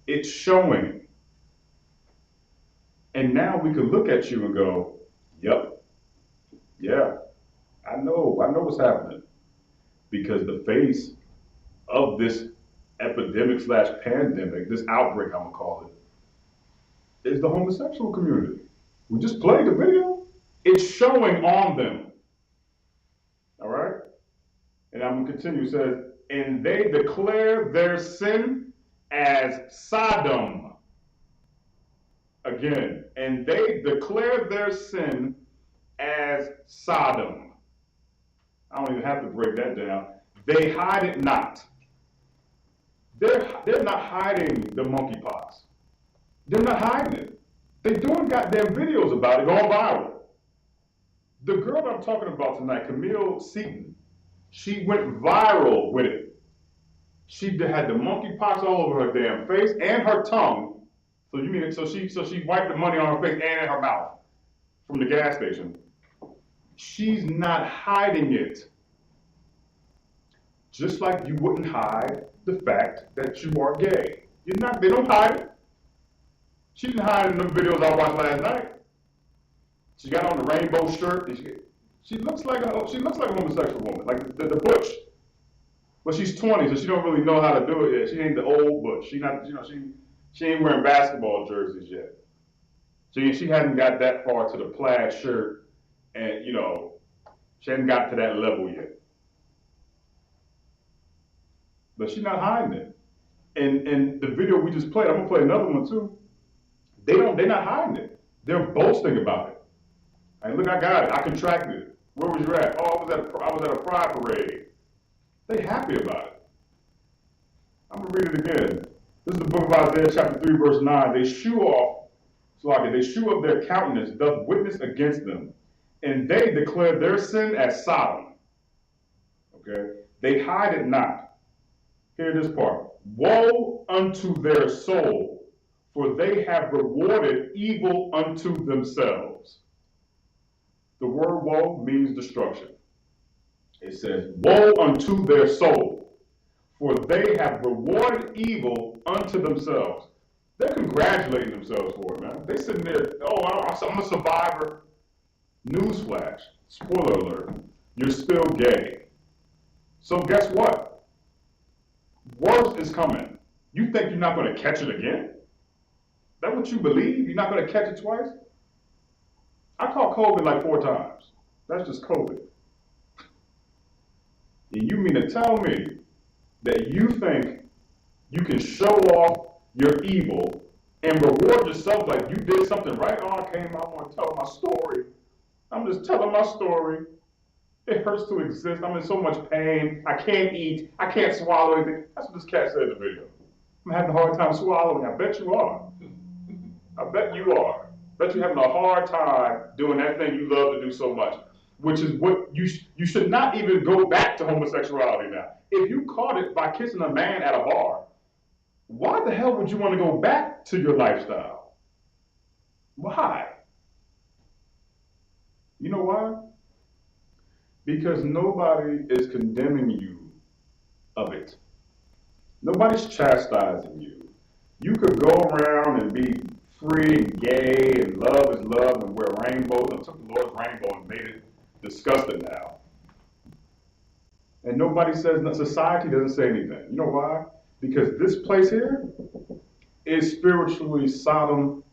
It's showing. And now we can look at you and go, yep, yeah, I know what's happening. Because the face of this epidemic / pandemic, this outbreak, I'm gonna call it, is the homosexual community. We just played the video. It's showing on them. All right? And I'm gonna continue. It says, and they declare their sin as Sodom. Again, and they declare their sin as Sodom. I don't even have to break that down. They hide it not. They're not hiding the monkeypox. They're not hiding it. They're doing goddamn videos about it going viral. The girl that I'm talking about tonight, Camille Seaton, she went viral with it. She had the monkeypox all over her damn face and her tongue. So you mean so she wiped the money on her face and in her mouth from the gas station. She's not hiding it. Just like you wouldn't hide the fact that you are gay. They don't hide it. She didn't hide it in the videos I watched last night. She got on the rainbow shirt. She looks like a homosexual woman, like the butch. But she's 20, so she don't really know how to do it yet. She ain't the old but she not, she ain't wearing basketball jerseys yet. She hadn't got that far to the plaid shirt, and she hadn't got to that level yet. But she's not hiding it. And the video we just played, I'm gonna play another one too. They're not hiding it. They're boasting about it. Hey, look, I got it. I contracted it. Where was you at? Oh, I was at a pride parade. They happy about it. I'm gonna read it again. This is the book of Isaiah, chapter 3, verse 9. They shew off their countenance, doth witness against them, and they declare their sin as Sodom. Okay? They hide it not. Hear this part. Woe unto their soul, for they have rewarded evil unto themselves. The word woe means destruction. It says, woe unto their soul, for they have rewarded evil unto themselves. They're congratulating themselves for it, man. They sitting there, I'm a survivor. Newsflash, spoiler alert, you're still gay. So guess what? Worse is coming. You think you're not going to catch it again? That what you believe? You're not going to catch it twice? I caught COVID like 4 times. That's just COVID. And you mean to tell me that you think you can show off your evil and reward yourself like you did something right? Oh, I came out, I want to tell my story. I'm just telling my story. It hurts to exist. I'm in so much pain. I can't eat. I can't swallow anything. That's what this cat said in the video. I'm having a hard time swallowing. I bet you are. I bet you are. I bet you're having a hard time doing that thing you love to do so much, which is what you should not even go back to homosexuality now. If you caught it by kissing a man at a bar, why the hell would you want to go back to your lifestyle? Why? You know why? Because nobody is condemning you of it. Nobody's chastising you. You could go around and be free and gay and love is love and wear rainbows and took the Lord's rainbow and made it disgusting now. And nobody says, society doesn't say anything. You know why? Because this place here is spiritually Sodom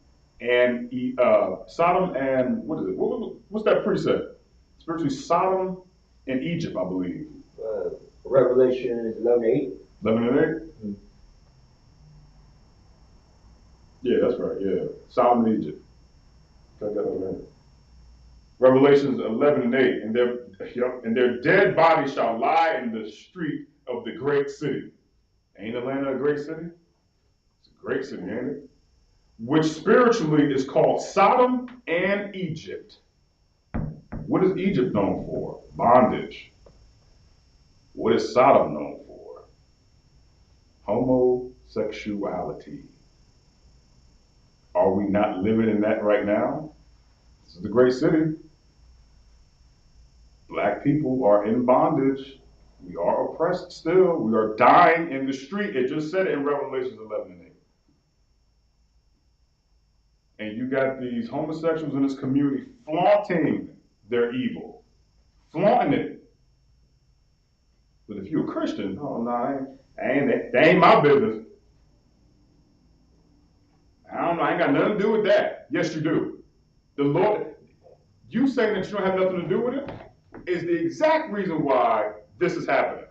and what is it? What's that precept? Spiritually Sodom and Egypt, I believe. Revelation 11:8. 11 and 8? Mm-hmm. Yeah, that's right. Yeah, Sodom and Egypt. Got that over there. Revelations 11 and 8, and their dead bodies shall lie in the street of the great city. Ain't Atlanta a great city? It's a great city, ain't it? Which spiritually is called Sodom and Egypt. What is Egypt known for? Bondage. What is Sodom known for? Homosexuality. Are we not living in that right now? This is the great city. Black people are in bondage. We are oppressed still. We are dying in the street. It just said it in Revelation 11 and 8. And you got these homosexuals in this community flaunting their evil. Flaunting it. But if you're a Christian, oh no, that ain't my business. I don't know, I ain't got nothing to do with that. Yes, you do. The Lord, you saying that you don't have nothing to do with it is the exact reason why this is happening.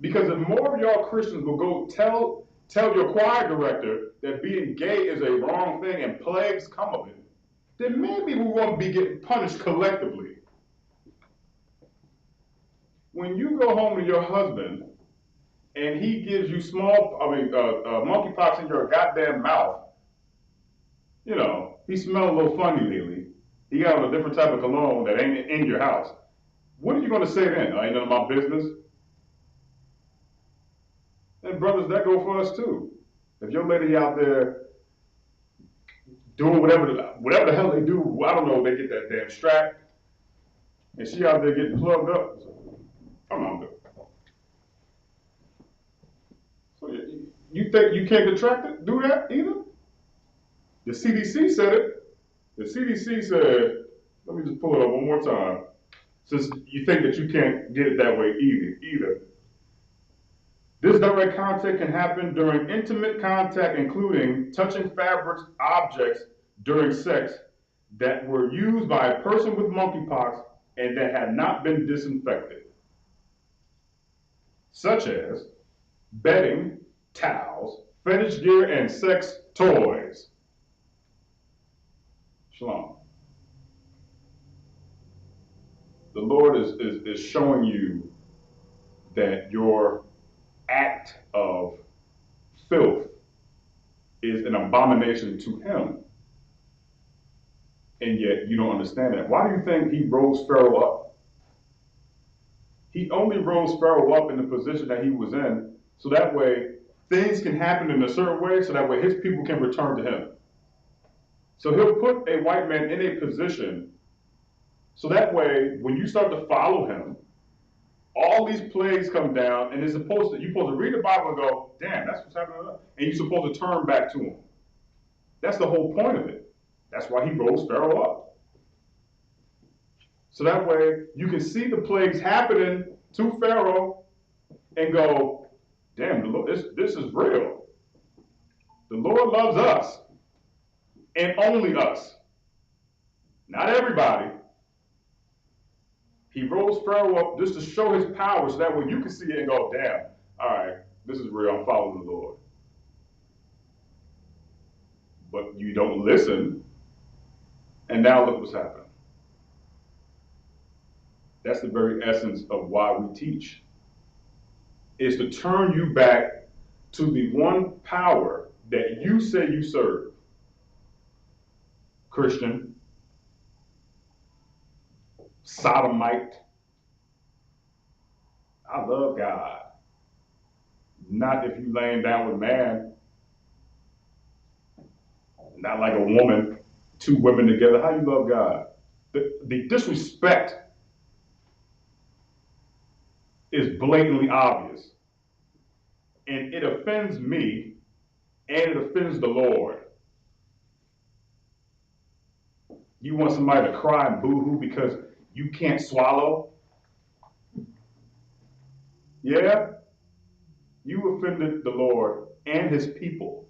Because if more of y'all Christians will go tell your choir director that being gay is a wrong thing and plagues come of it, then maybe we won't be getting punished collectively. When you go home to your husband and he gives you monkeypox in your goddamn mouth, he smelled a little funny lately. He got on a different type of cologne that ain't in your house. What are you going to say then? Ain't none of my business. And brothers, that go for us too. If your lady out there doing whatever the hell they do, I don't know, they get that damn strap, and she out there getting plugged up. Come on, dude. So you think you can't contract it? Do that either? The CDC said it. The CDC said, let me just pull it up one more time. Since you think that you can't get it that way either. This direct contact can happen during intimate contact, including touching fabrics, objects during sex that were used by a person with monkeypox and that had not been disinfected, such as bedding, towels, fetish gear, and sex toys. Shalom. The Lord is showing you that your act of filth is an abomination to him. And yet you don't understand that. Why do you think he rose Pharaoh up? He only rose Pharaoh up in the position that he was in so that way things can happen in a certain way so that way his people can return to him. So he'll put a white man in a position so that way when you start to follow him, all these plagues come down and you're supposed to read the Bible and go, damn, that's what's happening. And you're supposed to turn back to him. That's the whole point of it. That's why he rose Pharaoh up. So that way you can see the plagues happening to Pharaoh and go, damn, the Lord, this is real. The Lord loves us and only us. Not everybody. He rose Pharaoh up just to show his power so that way you can see it and go, damn, all right, this is real, I'm following the Lord. But you don't listen, and now look what's happening. That's the very essence of why we teach, is to turn you back to the one power that you say you serve. Christian, Sodomite, I love God. Not if you laying down with man. Not like a woman, two women together. How you love God? The disrespect is blatantly obvious. And it offends me and it offends the Lord. You want somebody to cry and boo-hoo because you can't swallow? Yeah? You offended the Lord and his people.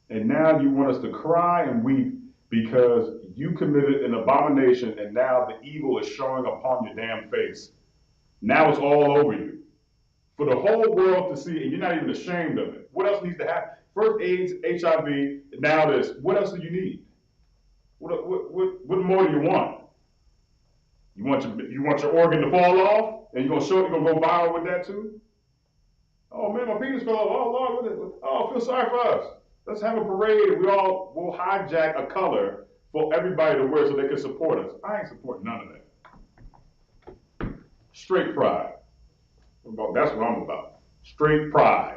And now you want us to cry and weep because you committed an abomination and now the evil is showing upon your damn face. Now it's all over you. For the whole world to see, and you're not even ashamed of it. What else needs to happen? First AIDS, HIV, now this. What else do you need? What more do you want? You want your organ to fall off, and you're gonna go viral with that too? Oh man, my penis fell off. Oh Lord, oh, feel sorry for us. Let's have a parade, and we'll hijack a color for everybody to wear so they can support us. I ain't supporting none of that. Straight pride. That's what I'm about. Straight pride.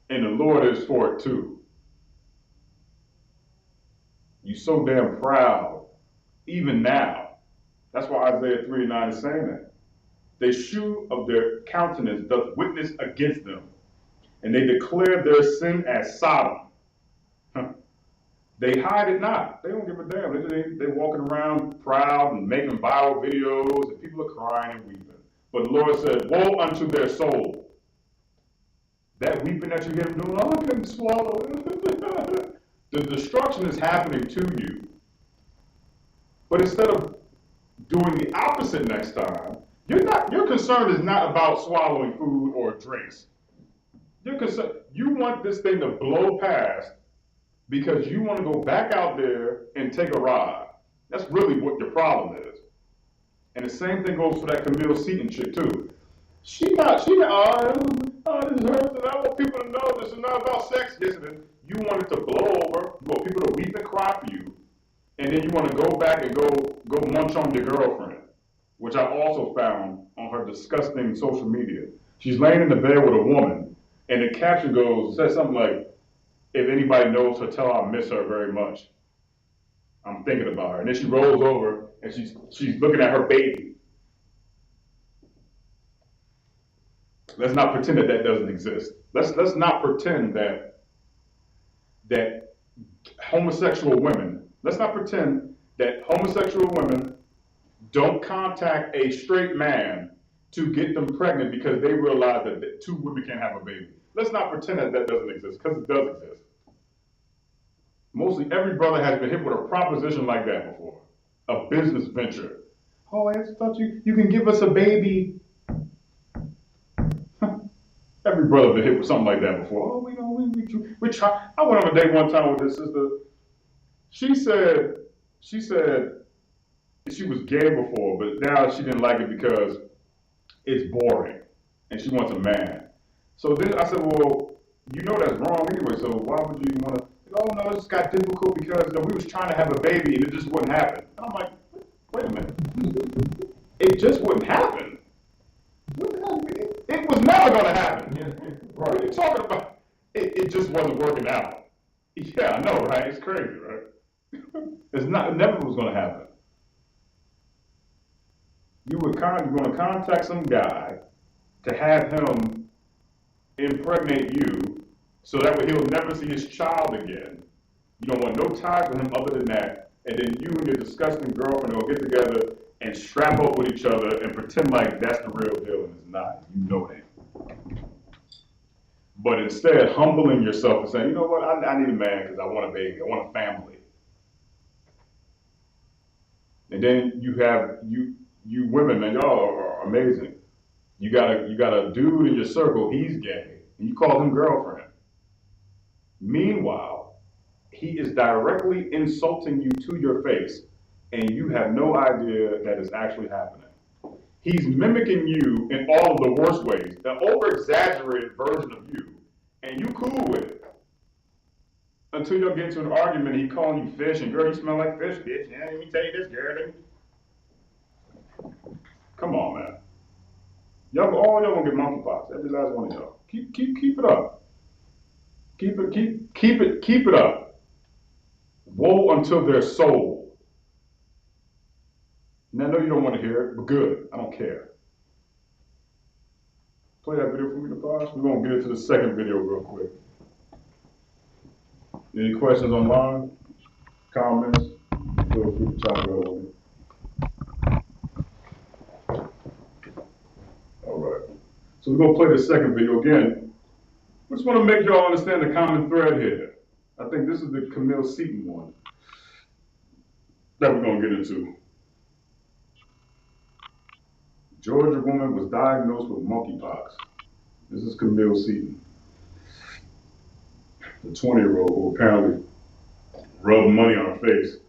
And the Lord is for it too. You so damn proud, even now. That's why Isaiah 3:9 is saying that. They shew of their countenance doth witness against them, and they declare their sin as Sodom. They hide it not. They don't give a damn. They walking around proud and making viral videos, and people are crying and weeping. But the Lord said, woe unto their soul. That weeping that you hear them doing, oh, I couldn't swallow it. The destruction is happening to you. But instead of doing the opposite next time, your concern is not about swallowing food or drinks. You want this thing to blow past because you want to go back out there and take a ride. That's really what your problem is. And the same thing goes for that Camille Seaton chick too. This hurts, and I want people to know this is not about sex. Yes, it is. You want it to blow over, you want people to weep and cry for you, and then you want to go back and go munch on your girlfriend, which I also found on her disgusting social media. She's laying in the bed with a woman, and the caption says something like, if anybody knows her, tell her I miss her very much. I'm thinking about her. And then she rolls over, and she's looking at her baby. Let's not pretend that doesn't exist. Let's not pretend that homosexual women, let's not pretend that homosexual women don't contact a straight man to get them pregnant because they realize that two women can't have a baby. Let's not pretend that that doesn't exist, because it does exist. Mostly every brother has been hit with a proposition like that before. A business venture. Oh, I just thought you can give us a baby. Every brother been hit with something like that before. Oh, we try. I went on a date one time with this sister. She said she was gay before, but now she didn't like it because it's boring and she wants a man. So then I said, well, you know that's wrong anyway, so why would you want to? Oh no, it just got difficult because we was trying to have a baby and it just wouldn't happen. And I'm like, wait a minute, it just wouldn't happen. What the hell? It was never going to happen. Right. What are you talking about? It just wasn't working out. Yeah, I know, right? It's crazy, right? It never was going to happen. You're going to contact some guy to have him impregnate you so that way he'll never see his child again. You don't want no ties with him other than that. And then you and your disgusting girlfriend will get together and strap up with each other and pretend like that's the real deal, and it's not. You know that. But instead, humbling yourself and saying, you know what, I need a man because I want a baby, I want a family. And then you have you women, man, y'all are amazing. You got a dude in your circle, he's gay, and you call him girlfriend. Meanwhile, he is directly insulting you to your face, and you have no idea that it's actually happening. He's mimicking you in all of the worst ways, an over-exaggerated version of you, and you cool with it. Until you'll get into an argument, he calling you fish, and girl, you smell like fish, bitch. Yeah, let me tell you this, girl. Come on, man. All y'all gonna get monkeypox. Every last one of y'all. Keep it up. Keep it up. Woe unto their soul. Now I know you don't want to hear it, but good. I don't care. Play that video for me, Napash. We're gonna get into the second video real quick. Any questions online? Comments? Feel free to chop it over. All right. So we're gonna play the second video again. I just want to make y'all understand the common thread here. I think this is the Camille Seaton one that we're gonna get into. Georgia woman was diagnosed with monkeypox. This is Camille Seaton, the 20-year-old who apparently rubbed money on her face.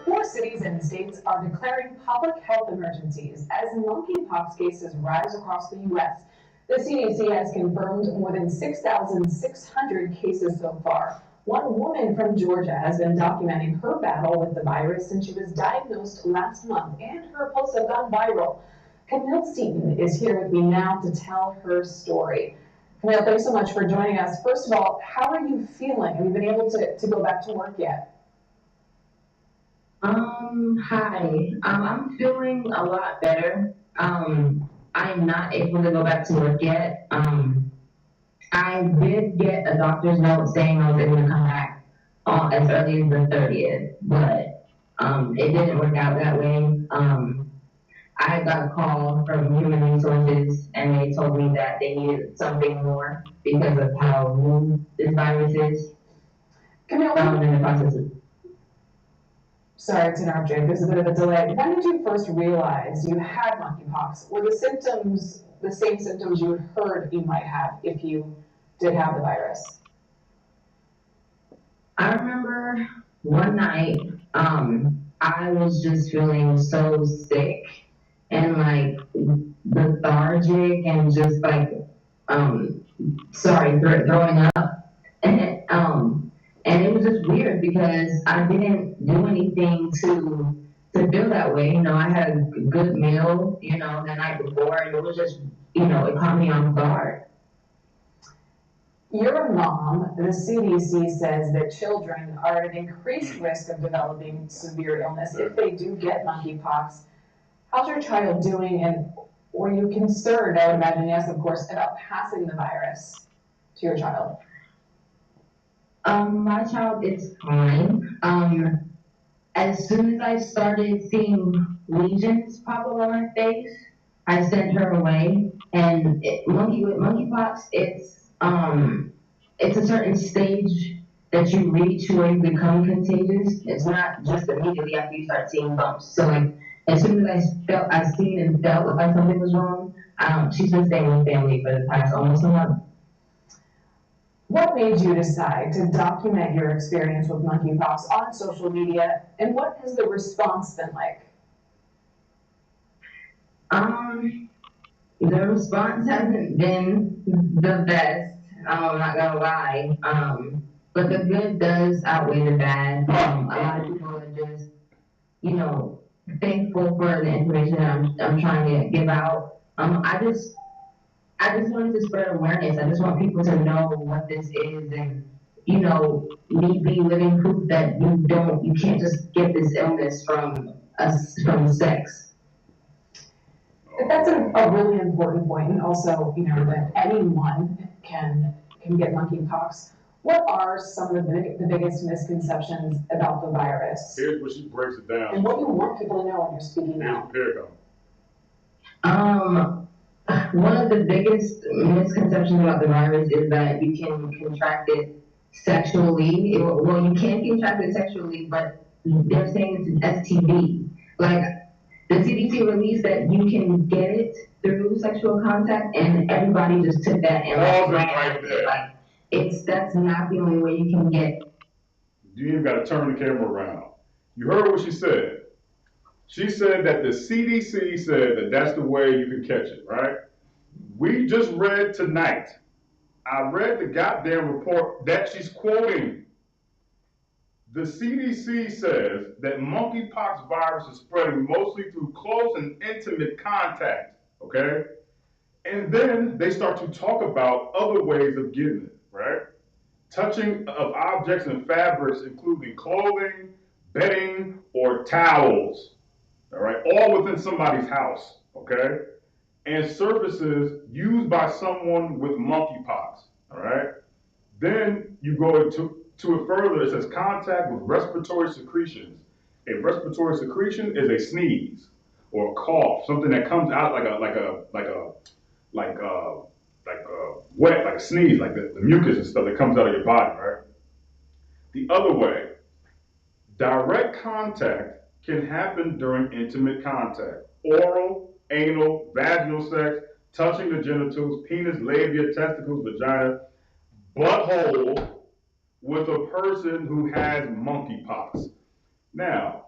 More cities and states are declaring public health emergencies as monkeypox cases rise across the U.S. The CDC has confirmed more than 6,600 cases so far. One woman from Georgia has been documenting her battle with the virus since she was diagnosed last month, and her posts have gone viral. Camille Seaton is here with me now to tell her story. Camille, thanks so much for joining us. First of all, how are you feeling? Have you been able to go back to work yet? Hi. I'm feeling a lot better. I'm not able to go back to work yet. I did get a doctor's note saying I was able to come back as early as the 30th, but it didn't work out that way. I got a call from Human Resources, and they told me that they needed something more because of how new this virus is. Camille, in the process of sorry to interrupt you, there's a bit of a delay. When did you first realize you had monkeypox? Were the symptoms the same symptoms you had heard you might have if you did have the virus? I remember one night, I was just feeling so sick and like lethargic and just like, throwing up. And it was just weird because I didn't do anything to feel that way. You know, I had a good meal, the night before, and it was just, it caught me off guard. You're a mom. The CDC says that children are at an increased risk of developing severe illness if they do get monkeypox. How's your child doing, and Were you concerned, I would imagine, yes, of course, about passing the virus to your child? My child is fine. As soon as I started seeing lesions pop up on my face, I sent her away. And with monkeypox, it's a certain stage that you reach where you become contagious. It's not just immediately after you start seeing bumps. So like, as soon as I seen and felt like something was wrong, she's been staying with family for the past almost a month. What made you decide to document your experience with monkeypox on social media, and what has the response been like? The response hasn't been the best. I'm not gonna lie. But the good does outweigh the bad. A lot of people are just, you know, thankful for the information I'm trying to give out. I just wanted to spread awareness. I just want people to know what this is, and me be living proof that you can't just get this illness from sex. That's a really important point, and also, that anyone can get monkeypox. What are some of the biggest misconceptions about the virus? Here's where she breaks it down. And what do you want people to know when you're speaking out? Here it comes. One of the biggest misconceptions about the virus is that you can contract it sexually. Well, you can contract it sexually, but they're saying it's an STD. Like, the CDC released that you can get it through sexual contact, and everybody just took that and right there. Like, that's not the only way you can get. You even got to turn the camera around. You heard what she said. She said that the CDC said that that's the way you can catch it, right? We just read tonight. I read the goddamn report that she's quoting. The CDC says that monkeypox virus is spreading mostly through close and intimate contact, okay? And then they start to talk about other ways of getting it, right? Touching of objects and fabrics, including clothing, bedding, or towels, all right? All within somebody's house, okay? And surfaces used by someone with monkeypox, all right? Then you go to it further. It says contact with respiratory secretions. A respiratory secretion is a sneeze or a cough, something that comes out like a wet, like a sneeze, like the mucus and stuff that comes out of your body, right? The other way, direct contact can happen during intimate contact. Oral, anal, vaginal sex, touching the genitals, penis, labia, testicles, vagina, butthole, with a person who has monkeypox. Now,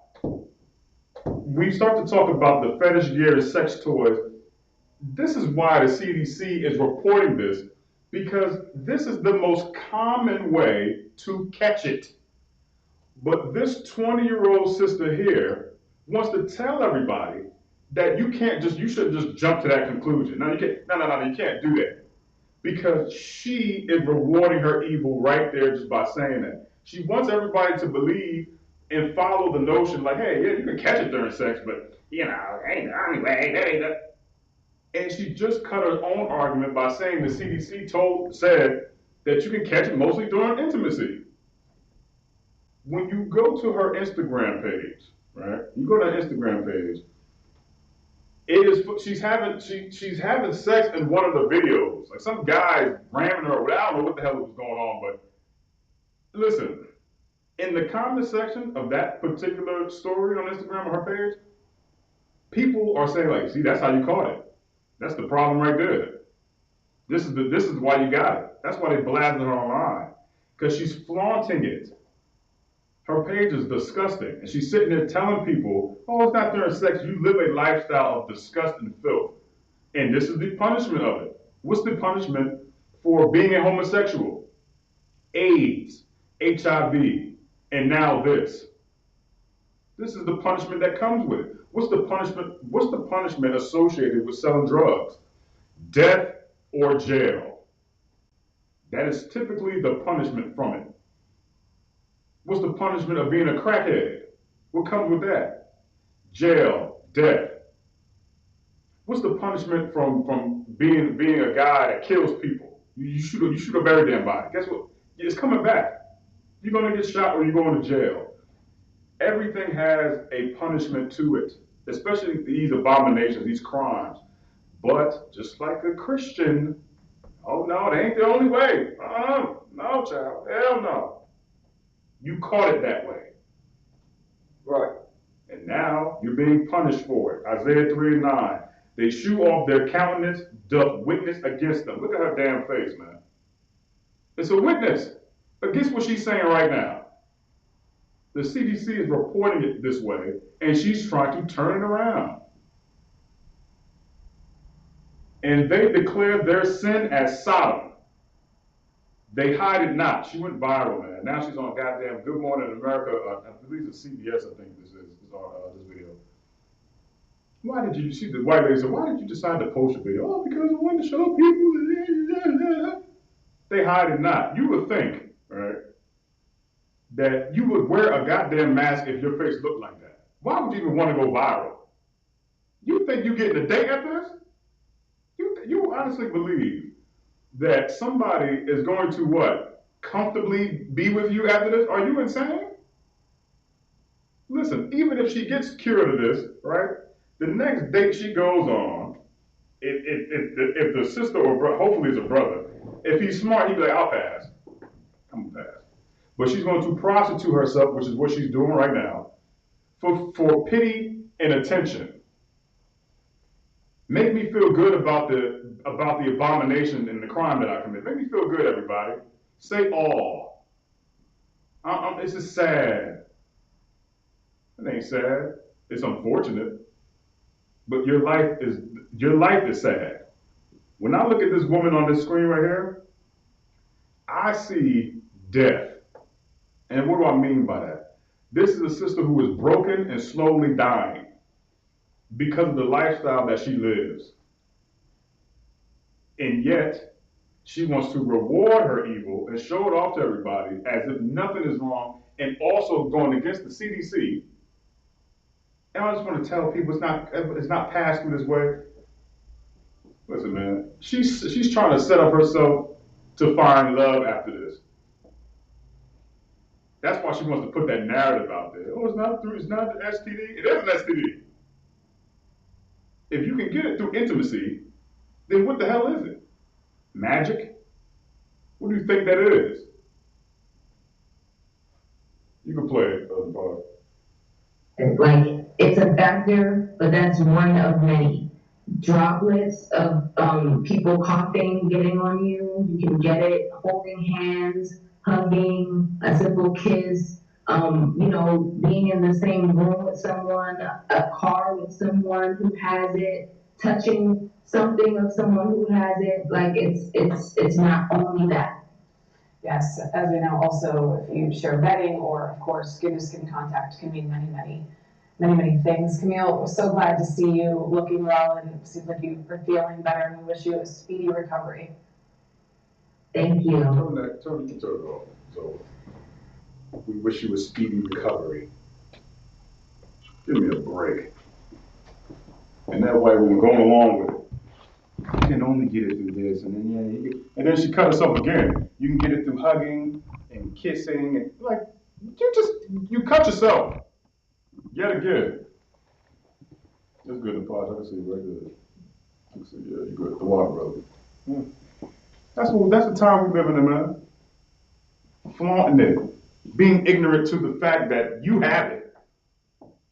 we start to talk about the fetish gear and sex toys. This is why the CDC is reporting this, because this is the most common way to catch it. But this 20-year-old sister here wants to tell everybody that you shouldn't just jump to that conclusion. No, you can't do that. Because she is rewarding her evil right there just by saying that. She wants everybody to believe and follow the notion like, hey, yeah, you can catch it during sex, but, ain't the only way, that ain't that. And she just cut her own argument by saying the CDC said that you can catch it mostly during intimacy. When you go to her Instagram page, right? You go to her Instagram page, she's having sex in one of the videos. Like some guy ramming her. I don't know what the hell was going on, but listen, in the comment section of that particular story on Instagram on her page, people are saying like, see, that's how you caught it. That's the problem right there. This is why you got it. That's why they blasted her online. Because she's flaunting it. Her page is disgusting. And she's sitting there telling people, oh, it's not during sex. You live a lifestyle of disgust and filth. And this is the punishment of it. What's the punishment for being a homosexual? AIDS, HIV, and now this. This is the punishment that comes with it. What's the punishment associated with selling drugs? Death or jail. That is typically the punishment from it. What's the punishment of being a crackhead? What comes with that? Jail, death. What's the punishment from being a guy that kills people? You shoot a very damn body. Guess what? It's coming back. You're gonna get shot or you're going to jail. Everything has a punishment to it, especially these abominations, these crimes. But just like a Christian, oh no, it ain't the only way. No, child, hell no. You caught it that way. Right. And now you're being punished for it. Isaiah 3:9. They shew off their countenance, doth witness against them. Look at her damn face, man. It's a witness against what she's saying right now. The CDC is reporting it this way, and she's trying to turn it around. And they declare their sin as Sodom. They hide it not. She went viral, man. Now she's on goddamn Good Morning America. I believe it's CBS, I think this video. Why did you see the white lady said, why did you decide to post a video? Oh, because I wanted to show people. They hide it not. You would think, right, that you would wear a goddamn mask if your face looked like that. Why would you even want to go viral? You think you getting a date after this? You honestly believe that somebody is going to what? Comfortably be with you after this? Are you insane? Listen, even if she gets cured of this, right? The next date she goes on, if the sister or brother, hopefully it's a brother, if he's smart, he'd be like, I'll pass. I'm gonna pass. But she's going to prostitute herself, which is what she's doing right now, for pity and attention. Make me feel good about the abomination and the crime that I commit. Make me feel good, everybody. Say all. It's just sad. It ain't sad. It's unfortunate. But your life is sad. When I look at this woman on this screen right here, I see death. And what do I mean by that? This is a sister who is broken and slowly dying because of the lifestyle that she lives. And yet, she wants to reward her evil and show it off to everybody as if nothing is wrong, and also going against the CDC. And I just want to tell people it's not passed through this way. Listen, man, she's trying to set up herself to find love after this. That's why she wants to put that narrative out there. Oh, it's not an STD. It is an STD. If you can get it through intimacy, then what the hell is it? Magic? What do you think that is? You can play it, Bob. Like, it's a factor, but that's one of many. Droplets of people coughing, getting on you. You can get it holding hands, hugging, a simple kiss, being in the same room with someone, a car with someone who has it, touching something of someone who has it. Like, it's not only that. Yes, as we know, also, if you share bedding or, of course, skin-to-skin contact can mean many things. Camille, we're so glad to see you looking well, and it seems like you've been feeling better, and we wish you a speedy recovery. Thank you. Turn it off. So, we wish you a speedy recovery. Give me a break. And that way, when we're going along with it, you can only get it through this, and then she cut herself again. You can get it through hugging and kissing, and like you cut yourself yet again. That's good to pause. I can see you right there. I can see, yeah, you're good. The water, brother. Yeah. That's the time we live in, man. Flaunting it, being ignorant to the fact that you have it.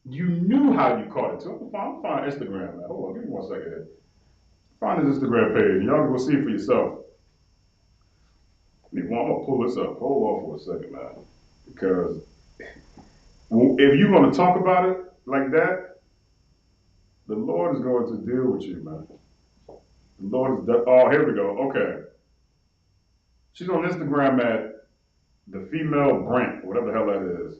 You knew how you caught it. So I'm find Instagram, man. Hold on, give me 1 second here. Find his Instagram page. Y'all can go see it for yourself. I'm gonna pull this up. Hold on for a second, man. Because if you're gonna talk about it like that, the Lord is going to deal with you, man. The Lord is done. Oh, here we go. Okay. She's on Instagram at the female Brent, whatever the hell that is.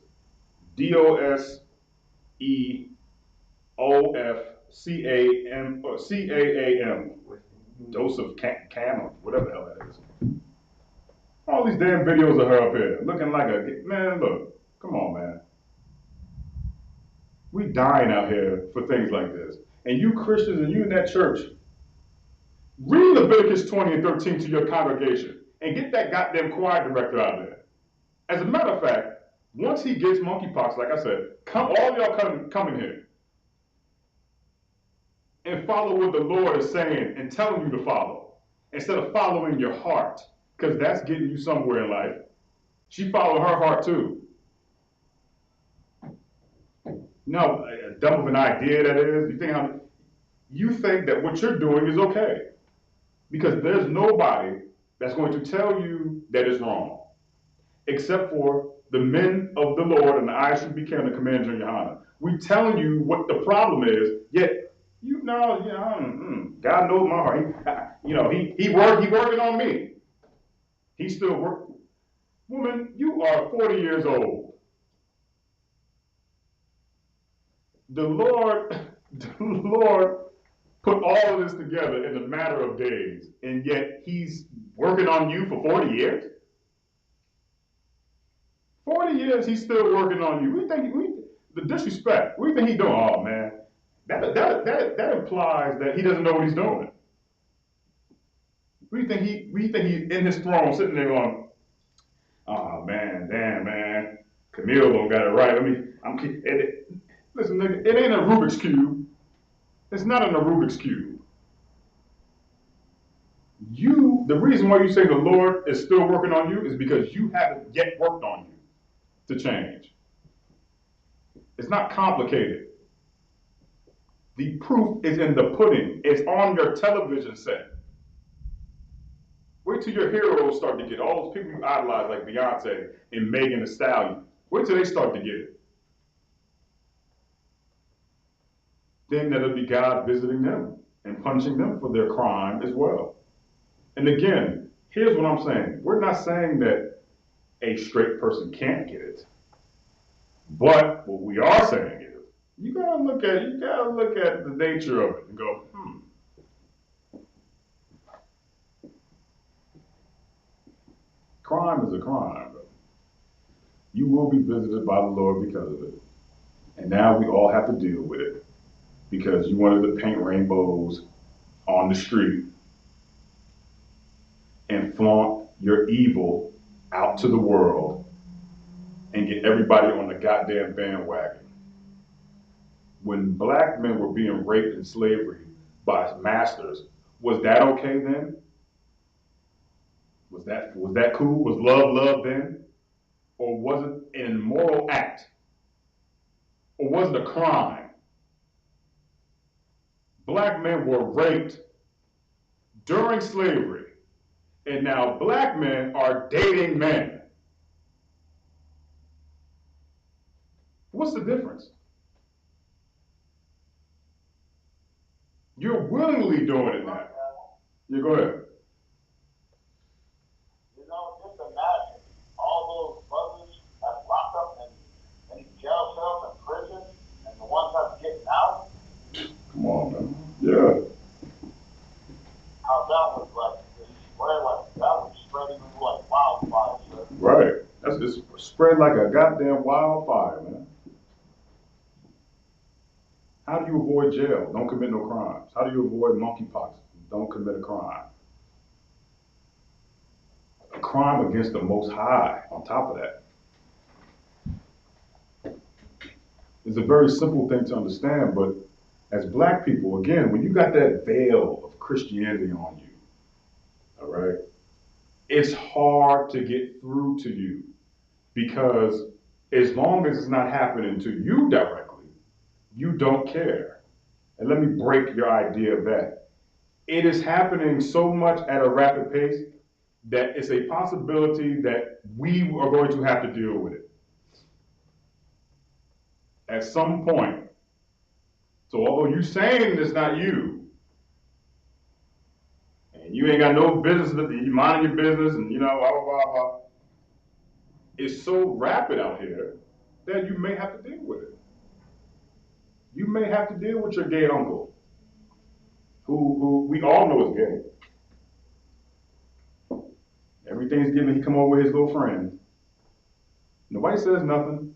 DOSEOFCAM or CAAM. Joseph Cam, whatever the hell that is. All these damn videos of her up here looking like man. Look, come on, man. We dying out here for things like this. And you Christians and you in that church, read Leviticus 20 and 13 to your congregation and get that goddamn choir director out there. As a matter of fact, once he gets monkeypox, like I said, all y'all come in here and follow what the Lord is saying and telling you to follow instead of following your heart, because that's getting you somewhere in life. She followed her heart too. No, dumb of an idea that is. You think that what you're doing is okay because there's nobody that's going to tell you that it's wrong, except for the men of the Lord and the I.S.U.P.K and the Commander Yahanna. We telling you what the problem is, yet you know, God knows my heart. He working on me. He's still working. Woman, you are 40 years old. The Lord put all of this together in a matter of days, and yet he's working on you for 40 years? 40 years he's still working on you. The disrespect. What do you think he's doing? Oh man. That implies that he doesn't know what he's doing. We think he's in his throne sitting there going, oh man, damn man, Camille don't got it right. Listen, nigga, it ain't a Rubik's Cube. It's not in a Rubik's Cube. The reason why you say the Lord is still working on you is because you haven't yet worked on you to change. It's not complicated. The proof is in the pudding. It's on your television set. Wait till your heroes start to get all those people you idolize like Beyonce and Megan Thee Stallion. Wait till they start to get it. Then that'll be God visiting them and punishing them for their crime as well. And again, here's what I'm saying. We're not saying that a straight person can't get it. But what we are saying is, you gotta look at the nature of it and go, crime is a crime. You will be visited by the Lord because of it. And now we all have to deal with it because you wanted to paint rainbows on the street and flaunt your evil out to the world and get everybody on the goddamn bandwagon. When black men were being raped in slavery by masters, was that okay then? Was that cool? Was love then? Or was it an immoral act? Or was it a crime? Black men were raped during slavery, and now black men are dating men. What's the difference? You're willingly doing it now. You go ahead. Just imagine all those brothers that's locked up in jail cells and prison, and the ones that's getting out. Come on, man. Yeah. How that was that was spreading like wildfire, sir. Right. It's spread like a goddamn wildfire, man. How do you avoid jail? Don't commit no crimes. How do you avoid monkeypox? Don't commit a crime. A crime against the Most High on top of that. It's a very simple thing to understand, but as black people, again, when you got that veil of Christianity on you, all right, it's hard to get through to you because as long as it's not happening to you directly, you don't care. And let me break your idea of that. It is happening so much at a rapid pace that it's a possibility that we are going to have to deal with it at some point. So although you're saying it's not you, and you ain't got no business, you minding your business, and blah, blah, blah, blah, it's so rapid out here that you may have to deal with it. You may have to deal with your gay uncle, who we all know is gay. Every Thanksgiving, he come over with his little friend. Nobody says nothing.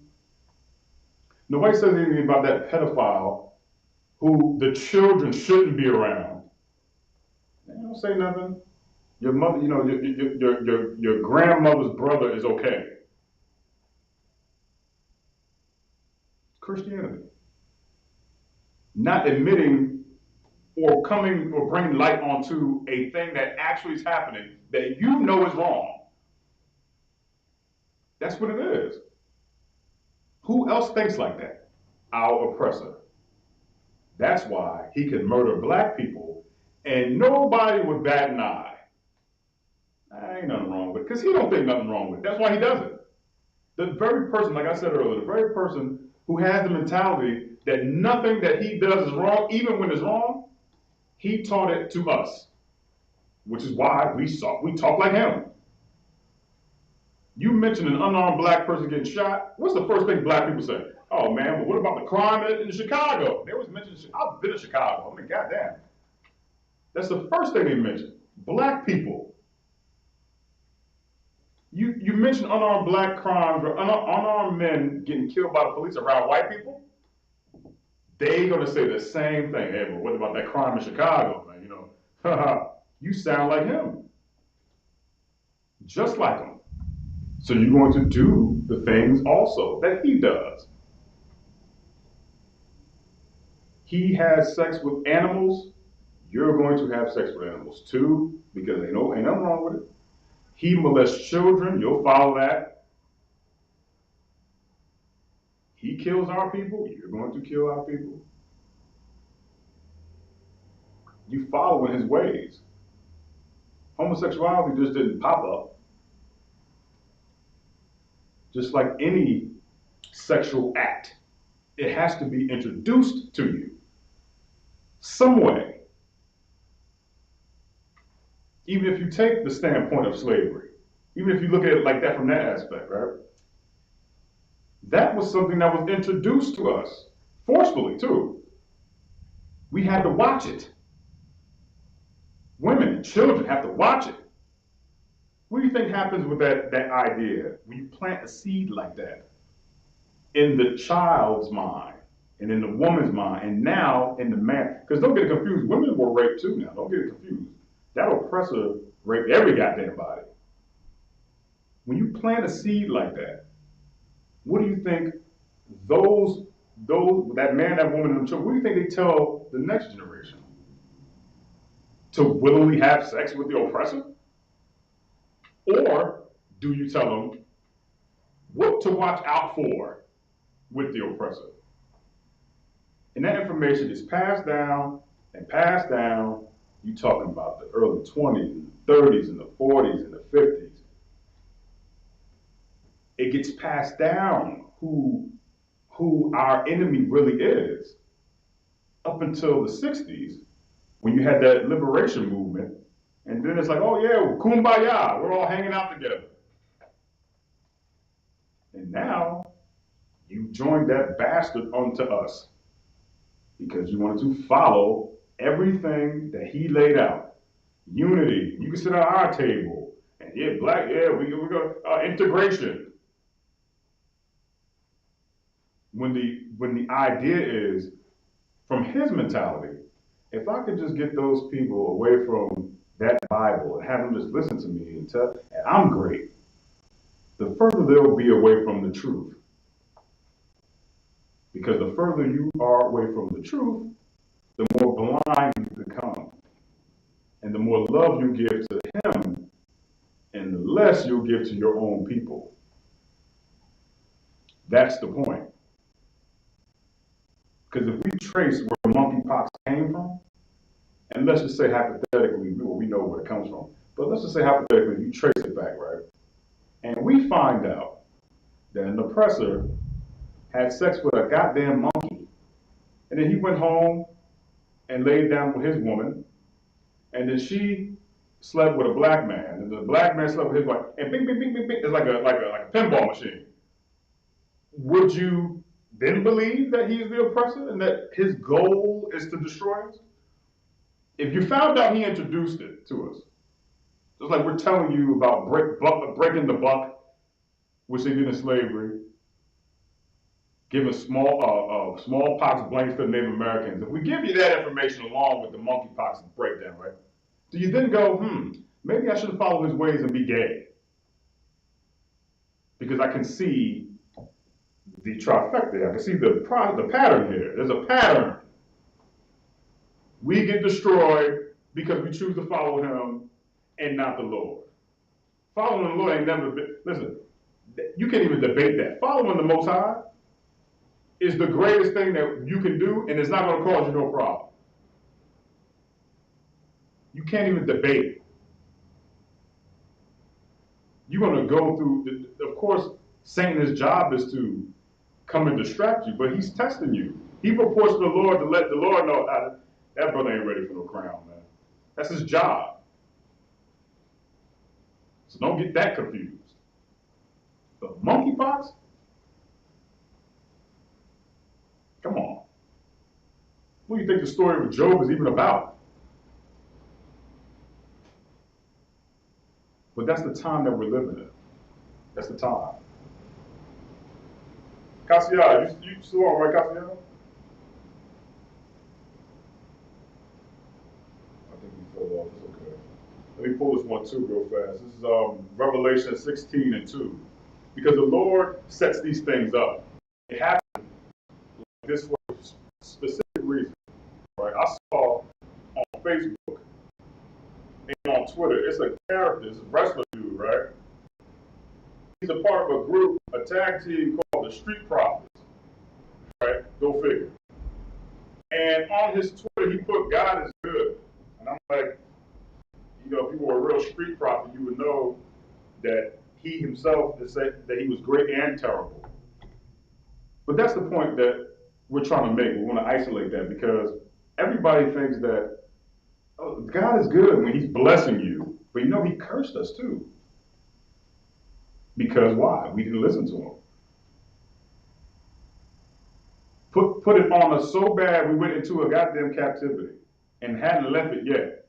Nobody says anything about that pedophile who the children shouldn't be around. They don't say nothing. Your mother, you know, your grandmother's brother is okay. Christianity. Not admitting or coming or bringing light onto a thing that actually is happening that you know is wrong. That's what it is. Who else thinks like that? Our oppressor. That's why he can murder black people and nobody would bat an eye. Ain't nothing wrong with it, because he don't think nothing wrong with it. That's why he does it. The very person, like I said earlier, the very person who has the mentality that nothing that he does is wrong, even when it's wrong, he taught it to us, which is why we talk like him. You mentioned an unarmed black person getting shot. What's the first thing black people say? Oh man, but what about the crime in Chicago? They always mention, I've been to Chicago. I mean, goddamn. That's the first thing they mention. Black people. You mentioned unarmed black crimes or unarmed men getting killed by the police around white people. They gonna say the same thing. Hey, but what about that crime in Chicago, man? You know, you sound like him, just like him. So you're going to do the things also that he does. He has sex with animals. You're going to have sex with animals too, because ain't nothing wrong with it. He molests children. You'll follow that. He kills our people. You're going to kill our people. You follow in his ways. Homosexuality just didn't pop up. Just like any sexual act, it has to be introduced to you some way. Even if you take the standpoint of slavery, even if you look at it like that from that aspect, right? That was something that was introduced to us forcefully too. We had to watch it. Women and children have to watch it. What do you think happens with that idea when you plant a seed like that in the child's mind and in the woman's mind and now in the man? Because don't get it confused, women were raped too now. Don't get it confused. That oppressor raped every goddamn body. When you plant a seed like that, what do you think that man, that woman, and them children, what do you think they tell the next generation? To willingly have sex with the oppressor? Or do you tell them what to watch out for with the oppressor? And that information is passed down and passed down. You talking about the early 20s and the 30s and the 40s and the 50s. It gets passed down who our enemy really is up until the 60s when you had that liberation movement. And then it's like, oh yeah, kumbaya, we're all hanging out together. And now you joined that bastard onto us because you wanted to follow everything that he laid out. Unity, you can sit at our table. And yeah, black, yeah, we go integration. When the idea is, from his mentality, if I could just get those people away from that Bible and have them just listen to me and I'm great, the further they'll be away from the truth. Because the further you are away from the truth, the more blind you become. And the more love you give to him, and the less you'll give to your own people. That's the point. Because if we trace where monkeypox came from, and let's just say hypothetically, we know where it comes from, but let's just say hypothetically, you trace it back, right? And we find out that an oppressor had sex with a goddamn monkey, and then he went home and laid down with his woman, and then she slept with a black man, and the black man slept with his wife, and bing, bing, bing, bing, bing. It's like a pinball machine. Would you then believe that he is the oppressor and that his goal is to destroy us? If you found out he introduced it to us, just like we're telling you about breaking the buck, which they did in slavery, giving smallpox blanks to Native Americans. If we give you that information along with the monkeypox breakdown, right? Do you then go, maybe I shouldn't follow his ways and be gay? Because I can see the trifecta. I can see the pattern here. There's a pattern. We get destroyed because we choose to follow him and not the Lord. Following the Lord ain't never been, listen, you can't even debate that. Following the Most High is the greatest thing that you can do, and it's not going to cause you no problem. You can't even debate it. You're going to go through, of course, Satan's job is to come and distract you, but he's testing you. He reports to the Lord to let the Lord know that brother ain't ready for no crown, man. That's his job. So don't get that confused. But monkeypox? Come on. What do you think the story of Job is even about? But that's the time that we're living in. That's the time. Cassiel, you still on, right, Cassiel? I think he fell off. It's okay. Let me pull this one too real fast. This is Revelation 16 and 2. Because the Lord sets these things up. It happens like this for a specific reason. Right? I saw on Facebook and on Twitter, it's a character, it's a wrestler dude, right? He's a part of a group, a tag team called the Street Profits. Right? Go figure. And on his Twitter, he put God is good. And I'm like, you know, if you were a real street prophet, you would know that he himself said that he was great and terrible. But that's the point that we're trying to make. We want to isolate that because everybody thinks that God is good when he's blessing you. But you know, he cursed us too. Because why? We didn't listen to him. Put it on us so bad we went into a goddamn captivity and hadn't left it yet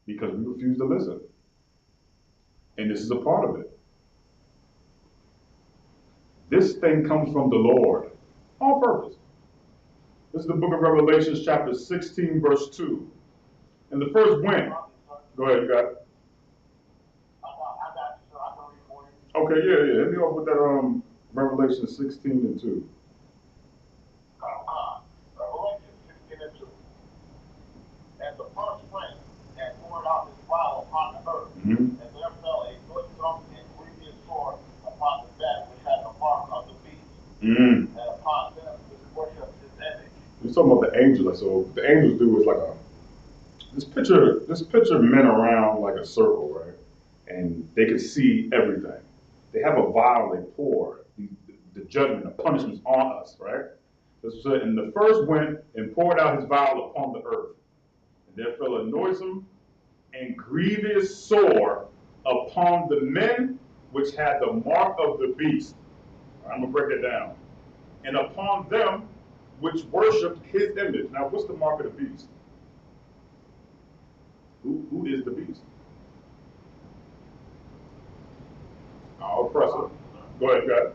because we refused to listen. And this is a part of it. This thing comes from the Lord on purpose. This is the book of Revelation, chapter 16, verse 2. And the first wind. Go ahead, you got it. Okay, yeah. Hit me off with that Revelation 16 and 2. Revelation 16 and 2. And the first wind and poured out his vial upon the earth, and there fell a good drunk and grievous sword upon the bed which had the mark of the beast, and upon them which worshipped his image. We're talking about the angels. So the angels do is like this picture men around like a circle, right? And they can see everything. They have a vial they pour the judgment, the punishments on us, right? And the first went and poured out his vial upon the earth. And there fell a noisome and grievous sore upon the men which had the mark of the beast. I'm going to break it down. And upon them which worshipped his image. Now, what's the mark of the beast? Who is the beast? Our oppressor. Go ahead, guys.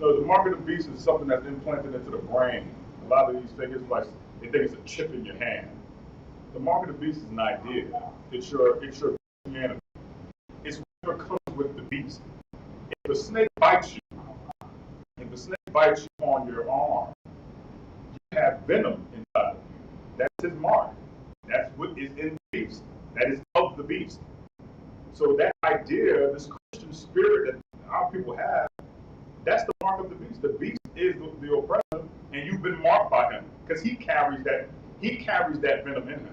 No, the mark of the beast is something that's implanted into the brain. A lot of these things, like they think it's a chip in your hand. The mark of the beast is an idea. It's your humanity. It's whatever comes with the beast. If a snake bites you, on your arm, you have venom inside of you. That's his mark. That's what is in the beast. That is of the beast. So that idea, this Christian spirit that our people have, that's the mark of the beast. The beast is the oppressor, and you've been marked by him because he carries that venom in him.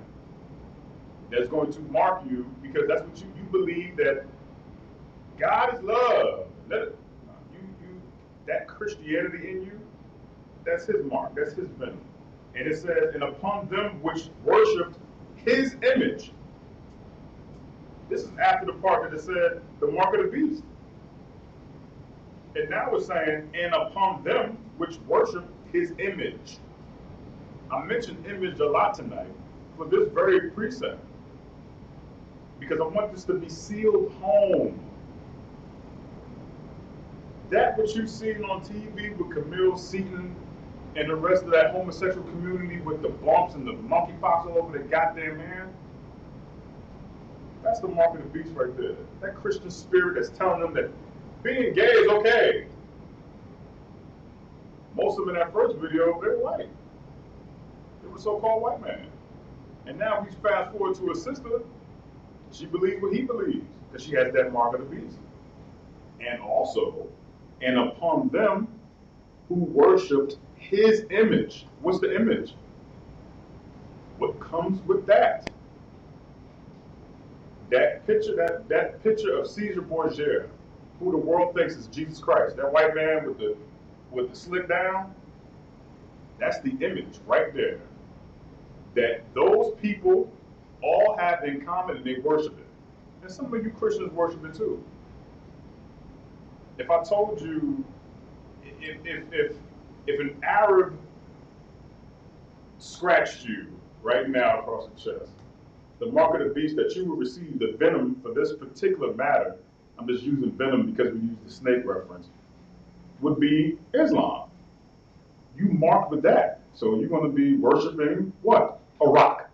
That's going to mark you because that's what you believe that God is love. That Christianity in you, that's his mark. That's his venom. And it says, and upon them which worshipped his image. This is after the part that it said the mark of the beast. And now it's saying, and upon them which worship his image. I mentioned image a lot tonight for this very precept. Because I want this to be sealed home. That what you've seen on TV with Camille Seaton and the rest of that homosexual community with the bumps and the monkeypox all over the goddamn hand, that's the mark of the beast right there. That Christian spirit that's telling them that being gay is okay. Most of them in that first video, they were white. They were so-called white men. And now we fast forward to a sister, she believes what he believes, because she has that mark of the beast. And also, and upon them who worshipped his image. What's the image? What comes with that? That picture, that picture of Caesar Borgia, who the world thinks is Jesus Christ, that white man with the slick down, that's the image right there. That those people all have in common and they worship it. And some of you Christians worship it too. If I told you, if an Arab scratched you right now across the chest, the mark of the beast that you would receive, the venom for this particular matter, I'm just using venom because we use the snake reference, would be Islam. You mark with that. So you're going to be worshiping what? A rock.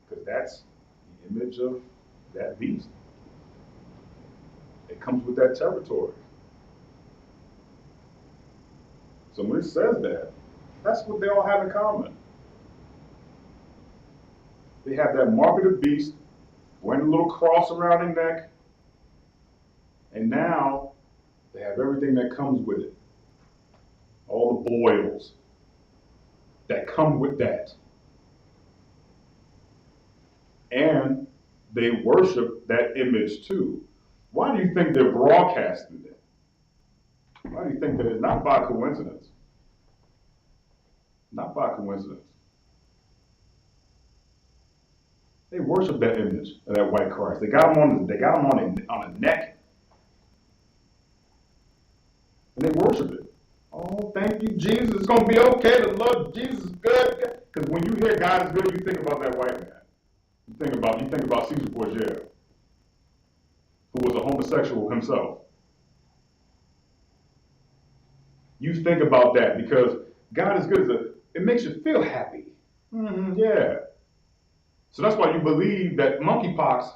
Because that's the image of that beast. It comes with that territory. So when it says that, that's what they all have in common. They have that mark of the beast, wearing a little cross around their neck, and now they have everything that comes with it. All the boils that come with that. And they worship that image too. Why do you think they're broadcasting it? Why do you think that it's not by coincidence? Not by coincidence. They worship that image of that white Christ. They got him on the neck. And they worship it. Oh, thank you, Jesus. It's going to be okay. The Lord Jesus is good. Because when you hear God is good, you think about that white man. You think about Caesar Borgia, who was a homosexual himself. You think about that because God is good. It makes you feel happy. Yeah. So that's why you believe that monkeypox,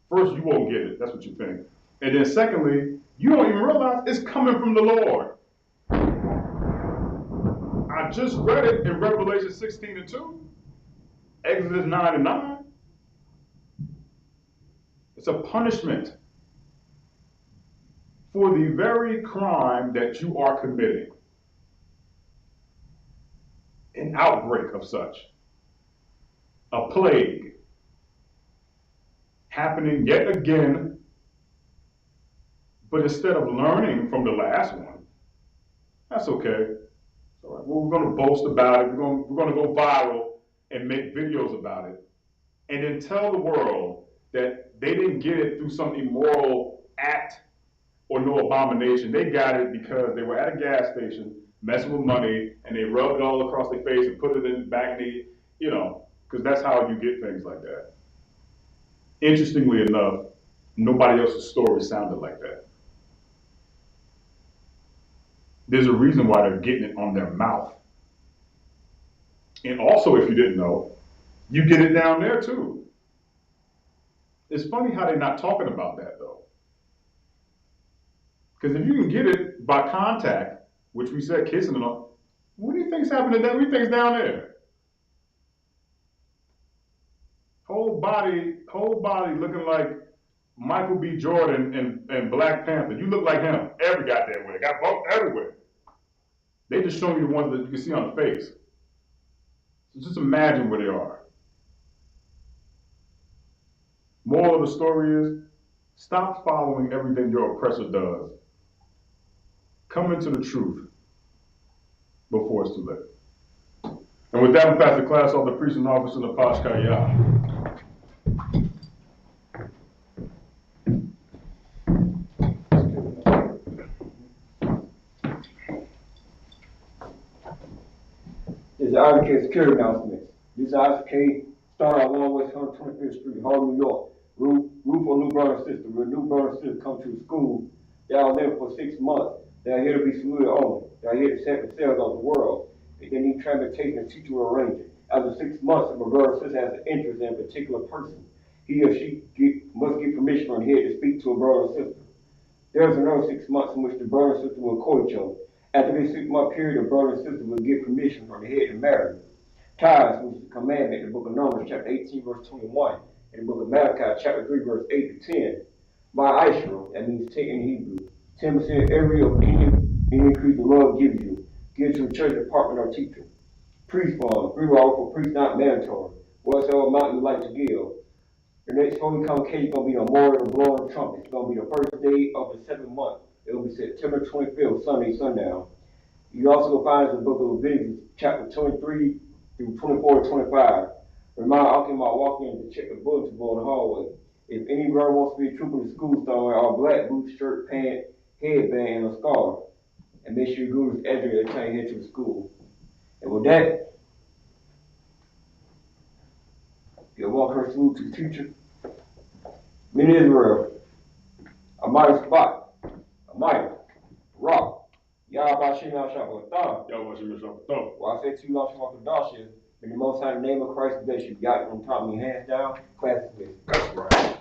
first you won't get it. That's what you think. And then secondly, you don't even realize it's coming from the Lord. I just read it in Revelation 16:2, Exodus 9:9. It's a punishment for the very crime that you are committing. An outbreak of such. A plague happening yet again, but instead of learning from the last one, that's okay. All right. Well, we're going to boast about it. We're going to go viral and make videos about it, and then tell the world that they didn't get it through some immoral act or no abomination. They got it because they were at a gas station messing with money, and they rubbed it all across their face and put it in the back of the, because that's how you get things like that. Interestingly enough, nobody else's story sounded like that. There's a reason why they're getting it on their mouth. And also, if you didn't know, you get it down there too. It's funny how they're not talking about that though. Because if you can get it by contact, which we said kissing and all, what do you think's happening there? What do you think's down there? Whole body looking like Michael B. Jordan and Black Panther. You look like him every goddamn way. Got both everywhere. They just showing you the ones that you can see on the face. So just imagine where they are. Moral of the story is, stop following everything your oppressor does. Come into the truth before it's too late. And with that, I'm pass the class off to preaching officer of the Yahanna. This is I.S.U.P.K security announcement. This is I.S.U.P.K Start out 1 West 125th Street, Harlem, New York. Ruth or new brother and sister. When new brother and sister come to the school, they are there for 6 months. They are here to be saluted only. They are here to set themselves of the world. If they need transportation, a teacher will arrange it. After 6 months, if a brother or sister has an interest in a particular person, he or she must get permission from the head to speak to a brother or sister. There is another 6 months in which the brother and sister will court each other. After this 6-month period, the brother and sister will get permission from the head to marry. Tithes, which is the commandment in the book of Numbers, chapter 18, verse 21, and the book of Malachi, chapter 3, verse 8 to 10. By I.S.U.P.K, that means 10 in Hebrew. 10% every of any increase the Lord gives you. Give to the church department or teacher. Priest funds, free will for priests not mandatory. Whatsoever amount you like to give. The next Holy Convocation is going to be the memorial of the blowing of trumpets. It's going to be the first day of the 7th month. It will be September 25th, Sunday, sundown. You also will find in the book of Leviticus, chapter 23 through 24 to 25. Remind Alkin while walking to check the bulletin board in the hallway. If any brother wants to be a trooper in the school somewhere, all black boots, shirt, pant, headband, and a scarf. And make sure you go to this address every time you head to the school. And with that, you'll walk her salute to the teacher. Men Israel, a mighty spot, a mighty rock. Yahweh Shabbat. Well, I said to you, Shabbat, in the Most High name of Christ, bless you. Got it from top of your hands down, class is. That's right.